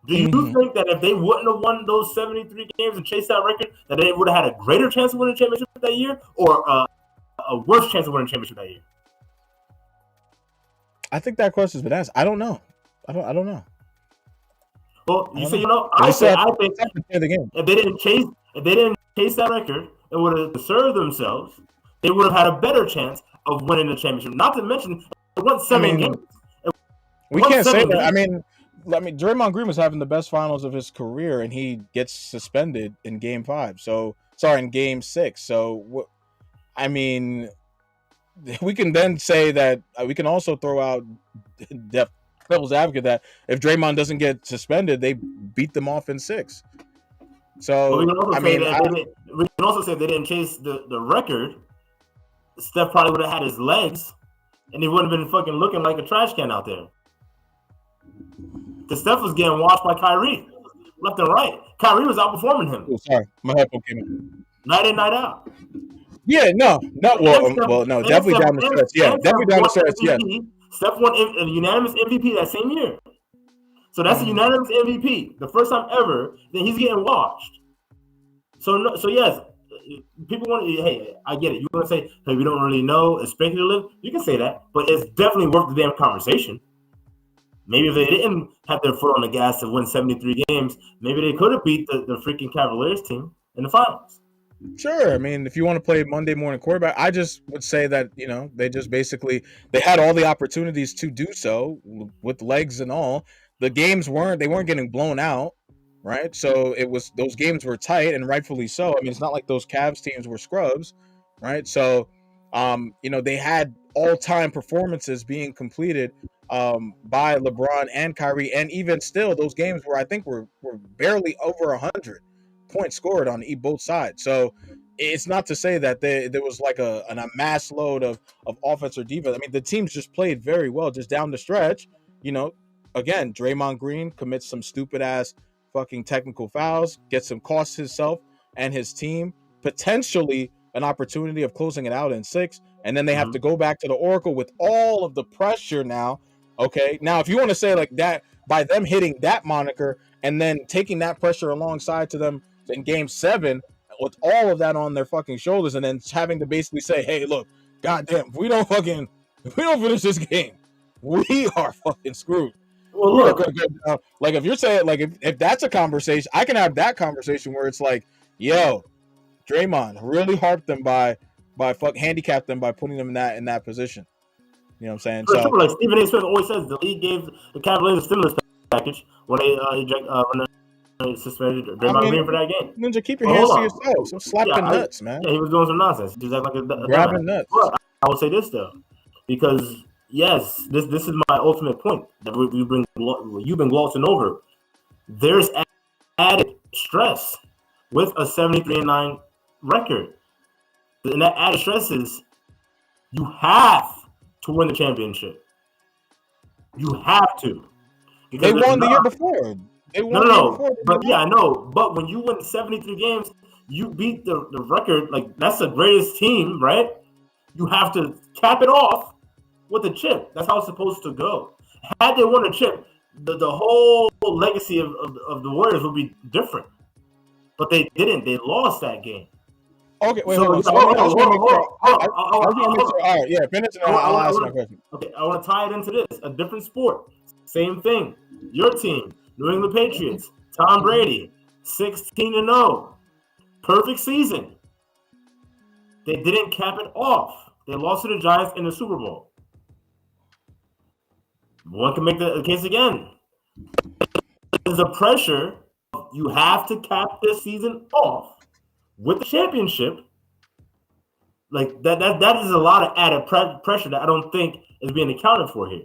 Do you think that if they wouldn't have won those 73 games and chased that record, that they would have had a greater chance of winning a championship that year, or a worse chance of winning a championship that year? I think that question's been asked. I don't know. I don't know. Well, you say I think if they didn't chase that record and would have served themselves, they would have had a better chance of winning the championship. Not to mention, it won 7 games. We can't say that. I mean, Draymond Green was having the best finals of his career, and he gets suspended in Game 5. In Game 6. So, I mean, we can then say that we can also throw out devil's advocate that if Draymond doesn't get suspended, they beat them off in 6. So, we can also say if they didn't chase the record, Steph probably would have had his legs, and he wouldn't have been fucking looking like a trash can out there. Because Steph was getting watched by Kyrie, left and right. Kyrie was outperforming him. Oh, sorry, my headphone came in. Night in, night out. Yeah, no. Well, no, definitely down the stretch. Yeah, definitely down the stretch. Yeah. Steph won a unanimous MVP that same year. So that's a unanimous MVP. The first time ever. Then he's getting washed. So yes, people want to. Hey, I get it. You want to say, hey, we don't really know. It's speculative. You can say that, but it's definitely worth the damn conversation. Maybe if they didn't have their foot on the gas to win 73 games, maybe they could have beat the freaking Cavaliers team in the finals. Sure. I mean, if you want to play Monday morning quarterback, I just would say that, they just basically they had all the opportunities to do so with legs and all. The games weren't getting blown out, right? So those games were tight, and rightfully so. I mean, it's not like those Cavs teams were scrubs, right? So they had all-time performances being completed by LeBron and Kyrie, and even still those games were, I think, were barely over 100 points scored on both sides. So it's not to say that there was like a mass load of offense or defense. I mean, the teams just played very well just down the stretch. Again, Draymond Green commits some stupid ass fucking technical fouls, gets him, costs himself and his team potentially an opportunity of closing it out in 6, and then they have to go back to the Oracle with all of the pressure now. Okay, now if you want to say like that, by them hitting that moniker and then taking that pressure alongside to them in Game 7 with all of that on their fucking shoulders, and then having to basically say, hey, look, goddamn, if we don't finish this game, we are fucking screwed. Well, look, like if you're saying, like, if that's a conversation, I can have that conversation where it's like, yo, Draymond really harped them by handicapped them by putting them in that position. You know what I'm saying? So like Stephen A. Smith always says, the league gave the Cavaliers a stimulus package when they suspended Draymond Green for that game. Ninja, keep your hands to yourself. Some slapping nuts, man. Yeah, he was doing some nonsense. He was acting like a grabbing nuts. But I will say this though, because yes, this is my ultimate point that you've been glossing over. There's added stress with a 73-9 record, and that added stress is you have to win the championship. You have to. They won the year before. But yeah, I know. But when you win 73 games, you beat the record. Like, that's the greatest team, right? You have to cap it off with a chip. That's how it's supposed to go. Had they won a chip, the whole legacy of the Warriors would be different. But they didn't. They lost that game. Okay, wait, hold on. All right, yeah, finish and I'll ask my question. Okay, I want to tie it into this. A different sport. Same thing. Your team, New England Patriots, Tom Brady, 16-0. Perfect season. They didn't cap it off. They lost to the Giants in the Super Bowl. One can make the case again. There's a pressure. You have to cap this season off with the championship. Like that is a lot of added pressure that I don't think is being accounted for here.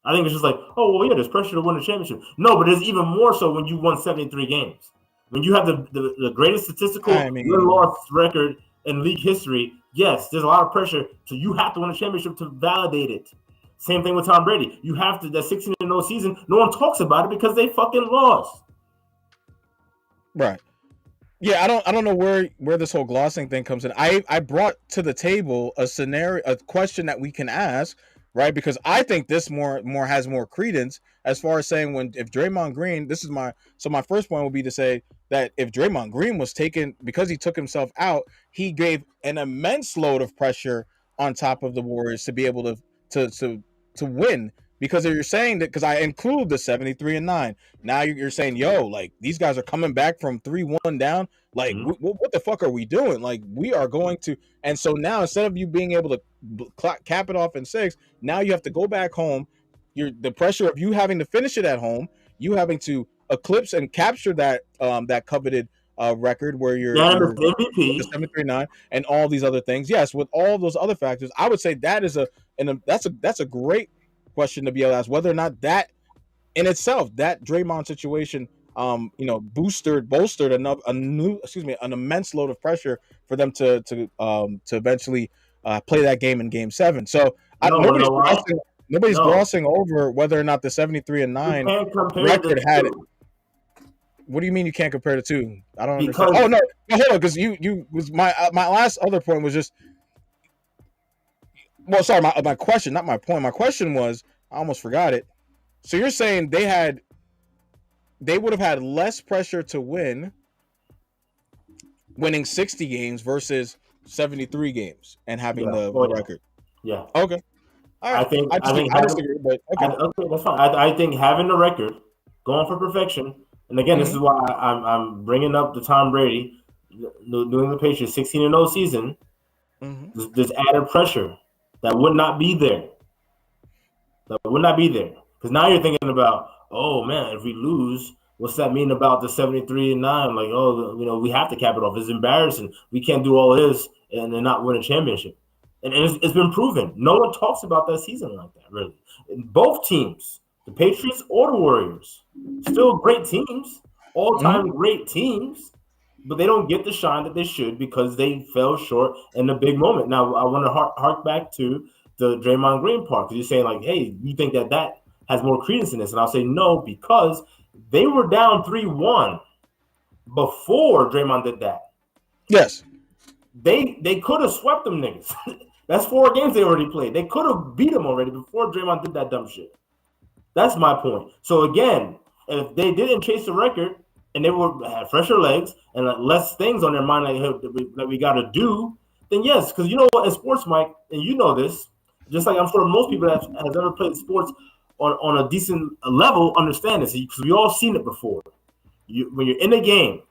I think it's just like, oh, well, yeah, there's pressure to win the championship. No, but there's even more so when you won 73 games. When you have the greatest statistical win-loss record in league history, yes, there's a lot of pressure. So you have to win a championship to validate it. Same thing with Tom Brady. You have to, that 16-0 season, no one talks about it because they fucking lost. Right. Yeah, I don't know where this whole glossing thing comes in. I brought to the table a question that we can ask, right? Because I think this more has more credence as far as saying if Draymond Green, my first point would be to say that if Draymond Green was taken because he took himself out, he gave an immense load of pressure on top of the Warriors to be able to win. Because you're saying that, because I include the 73-9. Now you're saying, yo, like, these guys are coming back from 3-1 down. Like, what the fuck are we doing? Like, we are going to. And so now, instead of you being able to cap it off in 6, now you have to go back home. The pressure of you having to finish it at home, you having to eclipse and capture that coveted record where you're MVP, 73-9, and all these other things. Yes, with all those other factors, I would say that is that's a great question to be able to ask, whether or not that in itself, that Draymond situation, bolstered an immense load of pressure for them to eventually play that game in Game 7. So nobody's glossing over whether or not the 73-9 record had it. What do you mean you can't compare the two? I don't understand. Oh no, hold on, because you was my last other point was just Well, sorry, my question, not my point. My question was, I almost forgot it. So you're saying they would have had less pressure to winning 60 games versus 73 games and having Yeah. the Oh yeah. record. Yeah. Okay. All I right. think I think I having disagree, but okay. okay, that's fine. I think having the record, going for perfection, and again, this Mm-hmm. is why I'm bringing up the Tom Brady, New England Patriots 16-0 season. Mm-hmm. There's added pressure that would not be there. That would not be there because now you're thinking about, oh man, if we lose, what's that mean about the 73-9? Like, oh, we have to cap it off. It's embarrassing. We can't do all this and then not win a championship. And it's been proven. No one talks about that season like that, really. And both teams, the Patriots or the Warriors, still great teams, all-time Mm-hmm. great teams, but they don't get the shine that they should because they fell short in the big moment. Now, I want to hark back to the Draymond Green part because you're saying, like, hey, you think that has more credence in this? And I'll say no, because they were down 3-1 before Draymond did that. Yes. They could have swept them niggas. That's 4 games they already played. They could have beat them already before Draymond did that dumb shit. That's my point. So again, if they didn't chase the record and they had fresher legs and less things on their mind that we got to do, then yes, because you know what, in sports, Mike, and you know this, just like I'm sure most people that has ever played sports on a decent level understand this, because we all seen it before. When you're in a game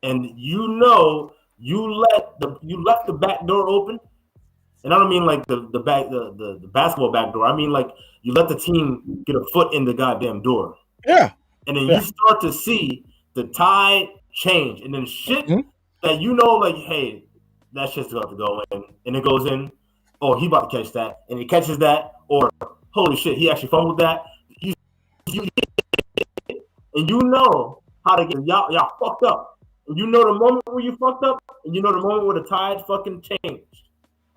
and you left the back door open, and I don't mean like the basketball back door. I mean like you let the team get a foot in the goddamn door. Yeah. And then Yeah. you start to see the tide change. And then shit Mm-hmm. that like, hey, that shit's about to go in. And it goes in. Oh, he about to catch that. And he catches that. Or, holy shit, he actually fumbled that. And you know how to get y'all fucked up. And you know the moment where you fucked up. And you know the moment where the tide fucking changed.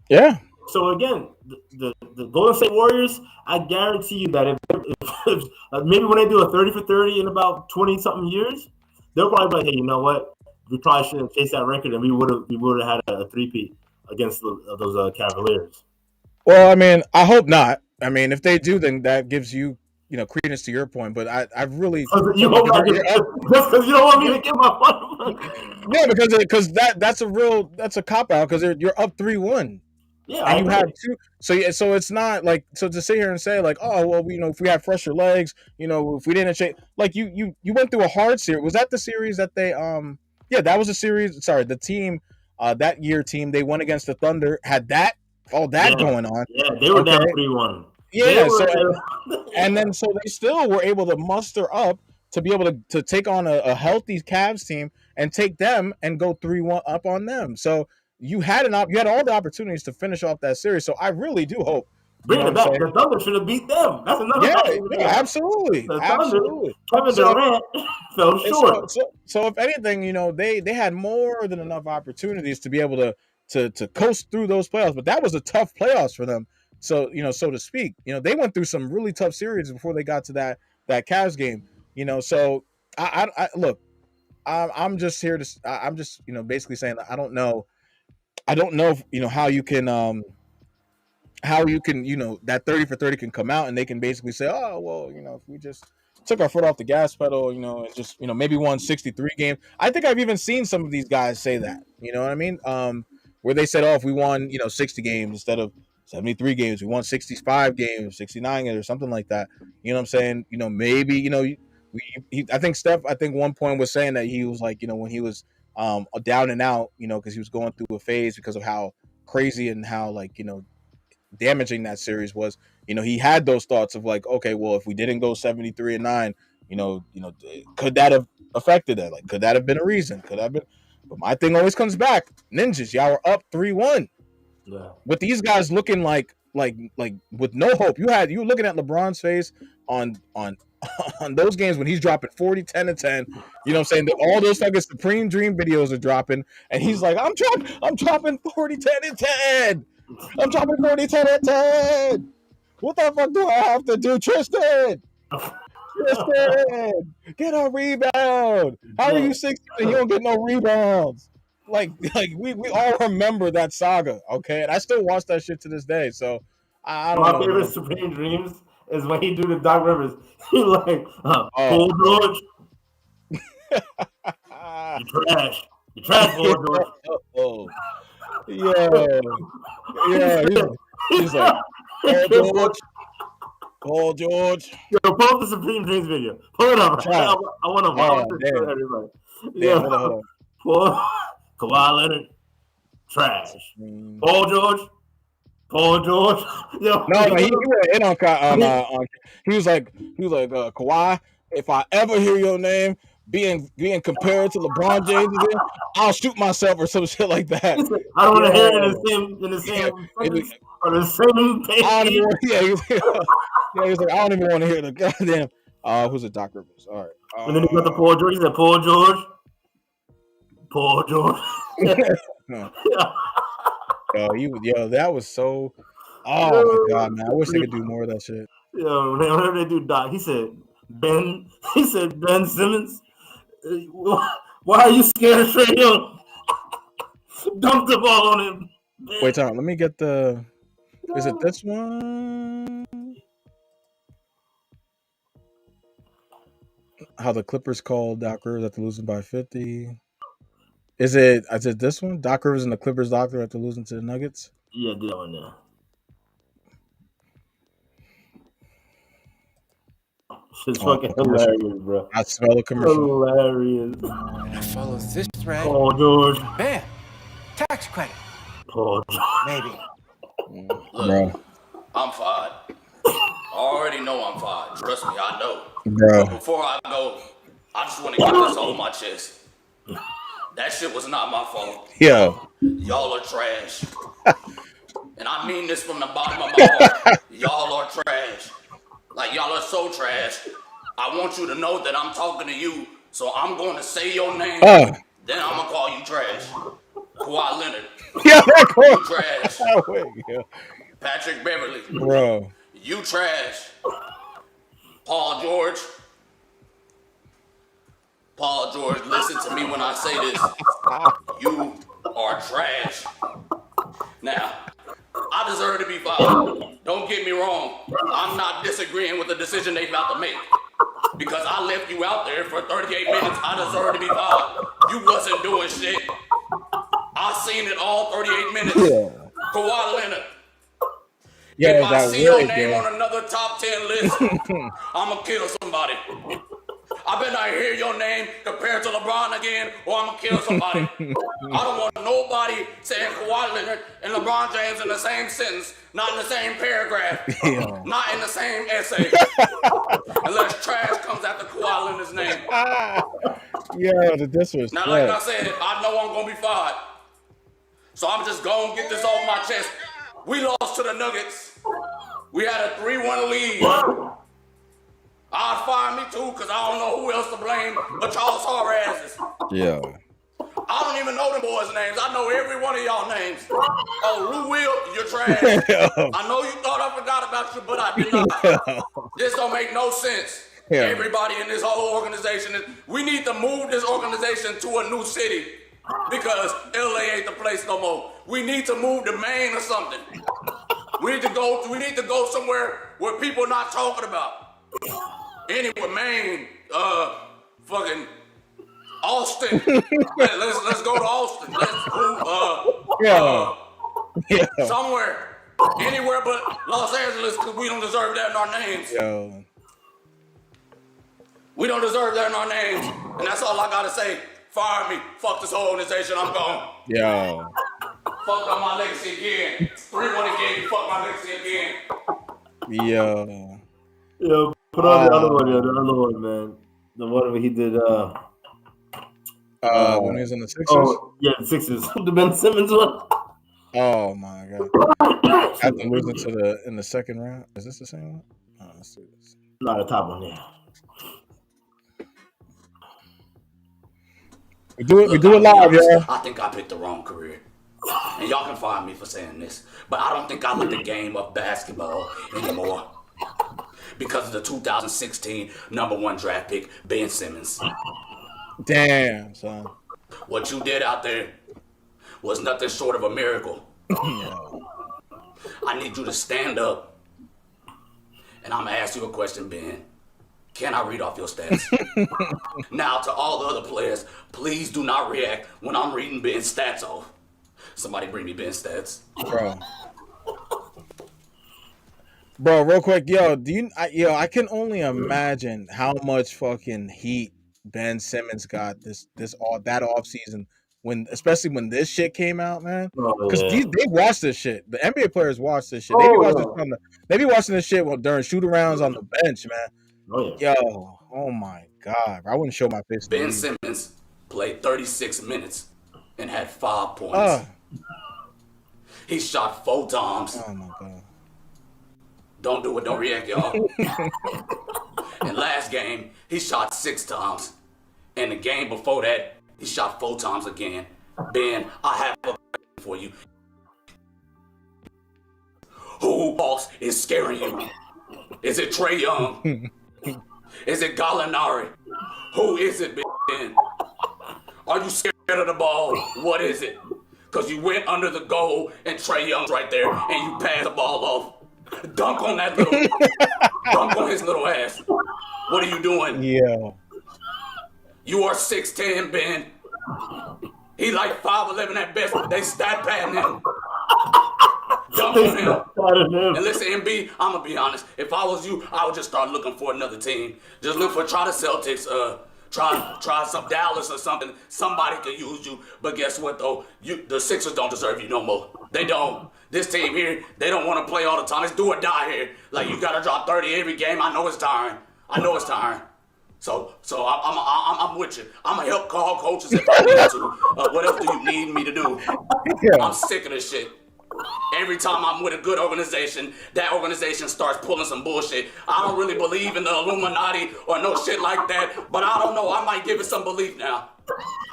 Yeah. So again, the Golden State Warriors, I guarantee you that if maybe when they do a 30 for 30 in about 20 something years, they'll probably be like, hey, you know what? We probably shouldn't chase that record, and we would have had a three-peat against those Cavaliers. Well, I mean, I hope not. I mean, if they do, then that gives you credence to your point. But I really You feel like hope not, you're up. just because you don't want me to get my fun. Yeah, because that's a cop out because you're up 3-1. Yeah, I And you agree. have two, so it's not like to sit here and say like, oh well, if we had fresher legs, if we didn't change, like you went through a hard series. Was that the series that they yeah, that was a series. Sorry, the team that year team they went against the Thunder had all that Yeah, going on. yeah, they were Okay, down 3-1. They yeah, were, and then so they still were able to muster up to be able to take on a healthy Cavs team and take them and go 3-1 up on them. So you had you had all the opportunities to finish off that series. So I really do hope, you know bringing what it I'm back. saying? The Thunder should have beat them. That's another Yeah, fact. yeah, absolutely, The Thunder, absolutely. Kevin So Durant fell and short. so if anything, they had more than enough opportunities to be able to coast through those playoffs. But that was a tough playoffs for them. So so to speak, they went through some really tough series before they got to that Cavs game. So I look, I'm just here to I'm just basically saying I don't know how you can that 30 for 30 can come out and they can basically say, oh well, if we just took our foot off the gas pedal, and just maybe won 63 games. I think I've even seen some of these guys say that, you know what I mean, where they said, oh, if we won 60 games instead of 73 games, we won 65 games, 69 games, or something like that. You know what I'm saying? Maybe I think Steph, I think one point was saying that he was like, when he was down and out, because he was going through a phase because of how crazy and how like damaging that series was. He had those thoughts of like, okay, well, if we didn't go 73-9, could that have affected that? Like, could that have been a reason? Could have been. But my thing always comes back. Ninjas, y'all were up 3-1. Yeah. With these guys looking like with no hope. You were looking at LeBron's face on on those games when he's dropping 40, 10 and 10. You know what I'm saying? All those fucking Supreme Dream videos are dropping, and he's like, I'm dropping 40, 10 and 10. I'm dropping 40, 10 and 10. What the fuck do I have to do, Tristan? Tristan, get a rebound. How are you 16 and you don't get no rebounds? like we all remember that saga, okay? And I still watch that shit to this day. So I don't My know, favorite man. Supreme Dreams is when he do the Doc Rivers. He like, Paul Oh, George, man. you trash. You trash, Paul George. Oh, yeah, yeah. He's like, Paul Paul George. George, Paul George, Yo, pull up the Supreme Dreams video. Pull it up. I, trash. I want to Oh, vouch for damn, everybody. damn. Yeah. Hold on. Paul, Kawhi Leonard, trash. No, Paul George, Paul George. Yo, no, he went in on. He was like Kawhi. If I ever hear your name being compared to LeBron James again, I'll shoot myself or some shit like that. I don't want to hear it Yeah, in the same yeah. sentence or the same I don't even page. want, yeah, he's like, I don't even want to hear the goddamn. Who's it? Doc Rivers. All right. And then he got the Paul George. He said, Paul George, Paul George. Yo, that was so. Oh my god, man! I wish they could do more of that shit. Yo, whenever they do Doc, he said Ben Simmons. Why are you scared of Trae Young? Dump the ball on him. Ben. Wait, Tom. Let me get the. Is it this one? How the Clippers called Doc Rivers after losing by 50. Is it this one? Doc Rivers and the Clippers doctor after losing to the Nuggets? Yeah, that one there. Shit's fucking hilarious, bro. I smell a commercial. Hilarious. I follow this thread. Paul George. Bam! Tax credit. Paul George. Maybe. Look, Bro. I'm fired. I already know I'm fired. Trust me, I know. Bro. But before I go, I just want to get this off my chest. That shit was not my fault. Yo. Y'all are trash. And I mean this from the bottom of my heart. Y'all are trash. Like, y'all are so trash. I want you to know that I'm talking to you, so I'm going to say your name. Then I'm going to call you trash. Kawhi Leonard. Yeah, You trash. yeah. Patrick Beverly. Bro. You trash. Paul George. Paul George, listen to me when I say this. You are trash. Now, I deserve to be fired. Don't get me wrong. I'm not disagreeing with the decision they about to make. Because I left you out there for 38 minutes, I deserve to be fired. You wasn't doing shit. I seen it all 38 minutes. Yeah. Kawhi Leonard. Yeah, if I see your name bro. on another top 10 list, I'm going to kill somebody. I better not hear your name compared to LeBron again, or I'm going to kill somebody. I don't want nobody saying Kawhi Leonard and LeBron James in the same sentence, not in the same paragraph, not in the same essay. Unless trash comes after Kawhi Leonard's name. Yeah, the disrespect. Now, like I said, I know I'm going to be fired. So I'm just going to get this off my chest. We lost to the Nuggets. We had a 3-1 lead. I'd fire me too, because I don't know who else to blame but y'all sorry asses. Yeah. I don't even know them boys' names. I know every one of y'all names. Oh, Lou Will, you're trash. I know you thought I forgot about you, but I did not. This don't make no sense. Yeah. Everybody in this whole organization, we need to move this organization to a new city because LA ain't the place no more. We need to move to Maine or something. We need to go somewhere where people are not talking about. Anyway, Maine, fucking Austin. let's go to Austin. Let's move, somewhere, anywhere but Los Angeles, because we don't deserve that in our names. Yo. We don't deserve that in our names, and that's all I gotta say. Fire me. Fuck this whole organization. I'm gone. Yo. Fuck up my legacy again. 3-1 again. You fuck my legacy again. Yo. Yo, put on the other one, man. The one where he did. When he was in the Sixers. Oh, yeah, the Sixers. The Ben Simmons one. Oh my god. After losing in the second round. Is this the same one? Oh, let's see this. Not the top one, yeah. We do it live, yeah. I think I picked the wrong career. And y'all can fire me for saying this, but I don't think I like the game of basketball anymore. Because of the 2016 #1 draft pick, Ben Simmons. Damn, son. What you did out there was nothing short of a miracle. Yo. I need you to stand up. And I'm going to ask you a question, Ben. Can I read off your stats? Now, to all the other players, please do not react when I'm reading Ben's stats off. Somebody bring me Ben's stats. Bro, real quick, yo, I can only imagine how much fucking heat Ben Simmons got that off season especially when this shit came out, man. Because they watched this shit. The NBA players watched this shit. They be watching this shit during shoot arounds on the bench, man. Yo, oh my god, I wouldn't show my face. Ben Simmons played 36 minutes and had 5 points. He shot 4 times. Oh my god. Don't do it. Don't react, y'all. And last game, he shot 6 times. And the game before that, he shot 4 times again. Ben, I have a question for you. Who boss is scaring you? Is it Trae Young? Is it Gallinari? Who is it, Ben? Are you scared of the ball? What is it? Because you went under the goal and Trae Young's right there and you passed the ball off. Dunk on that dunk on his little ass. What are you doing? Yeah. You are 6'10", Ben. He like 5'11" at best. They stat padding him. Dunk on him. And listen, MB, I'm gonna be honest. If I was you, I would just start looking for another team. Just look for try the Celtics. Try some Dallas or something. Somebody could use you. But guess what though? The Sixers don't deserve you no more. They don't. This team here, they don't want to play all the time. It's do or die here. Like you gotta drop 30 every game. I know it's tiring. So I'm with you. I'm gonna help call coaches if I need to. What else do you need me to do? Yeah. I'm sick of this shit. Every time I'm with a good organization, that organization starts pulling some bullshit. I don't really believe in the Illuminati or no shit like that, but I don't know. I might give it some belief now.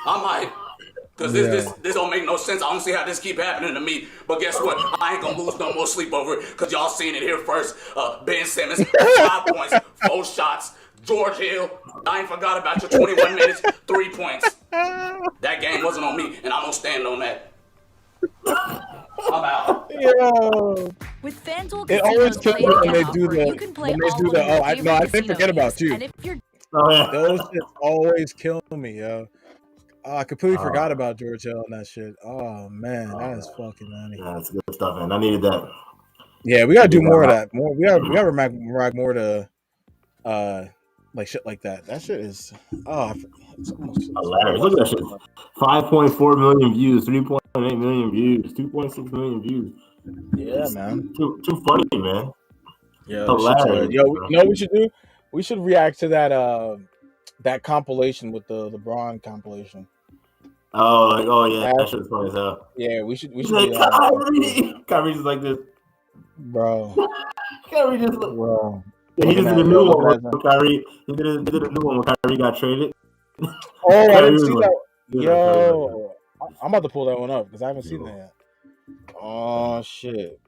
I might. Because this don't make no sense. I don't see how this keep happening to me. But guess what? I ain't going to lose no more sleep over it because y'all seen it here first. Ben Simmons, 5 points, 4 shots. George Hill, I ain't forgot about your 21 minutes, 3 points. That game wasn't on me, and I'm going to stand on that. I'm out. Yo. With FanDuel It always Casinos kills me when they do you can play I didn't forget about you. And if you're Those shit always kill me, yo. Oh, I completely forgot about George Hill and that shit. Oh man, that is fucking money. Yeah, that's good stuff, man. I needed that. Yeah, we gotta do more of that. We gotta rag more to like shit like that. That shit is it's hilarious. Look at that shit. 5.4 million views, 3.8 million views, 2.6 million views. Yeah, man. Too funny, man. Yeah, hilarious. Yo, you know what we should do? We should react to that compilation with the LeBron compilation. Yeah, that shit's funny as hell. Yeah, we should. Kyrie's like this, bro. Kyrie just bro. He just did a new one with Kyrie. He did a new one when Kyrie got traded. Oh, I didn't see that. Yo, I'm about to pull that one up because I haven't seen that yet. Oh shit.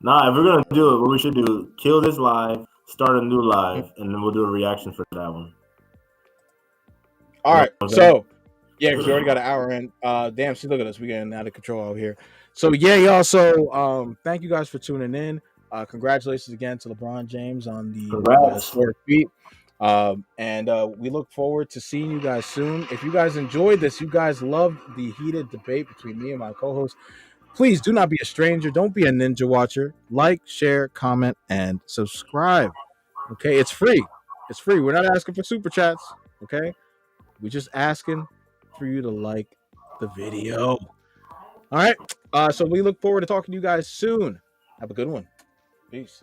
Nah, if we're gonna do it, what we should do: kill this live, start a new live, and then we'll do a reaction for that one. All right, so yeah, because we already got an hour in. Damn, see, look at us, we getting out of control out here. So yeah, y'all. So thank you guys for tuning in. Congratulations again to LeBron James on the historic feat. And we look forward to seeing you guys soon. If you guys enjoyed this, you guys loved the heated debate between me and my co-host, please do not be a stranger. Don't be a ninja watcher. Like, share, comment, and subscribe. Okay, it's free. It's free. We're not asking for super chats. Okay, we're just asking for you to like the video. All right. So we look forward to talking to you guys soon. Have a good one. Peace.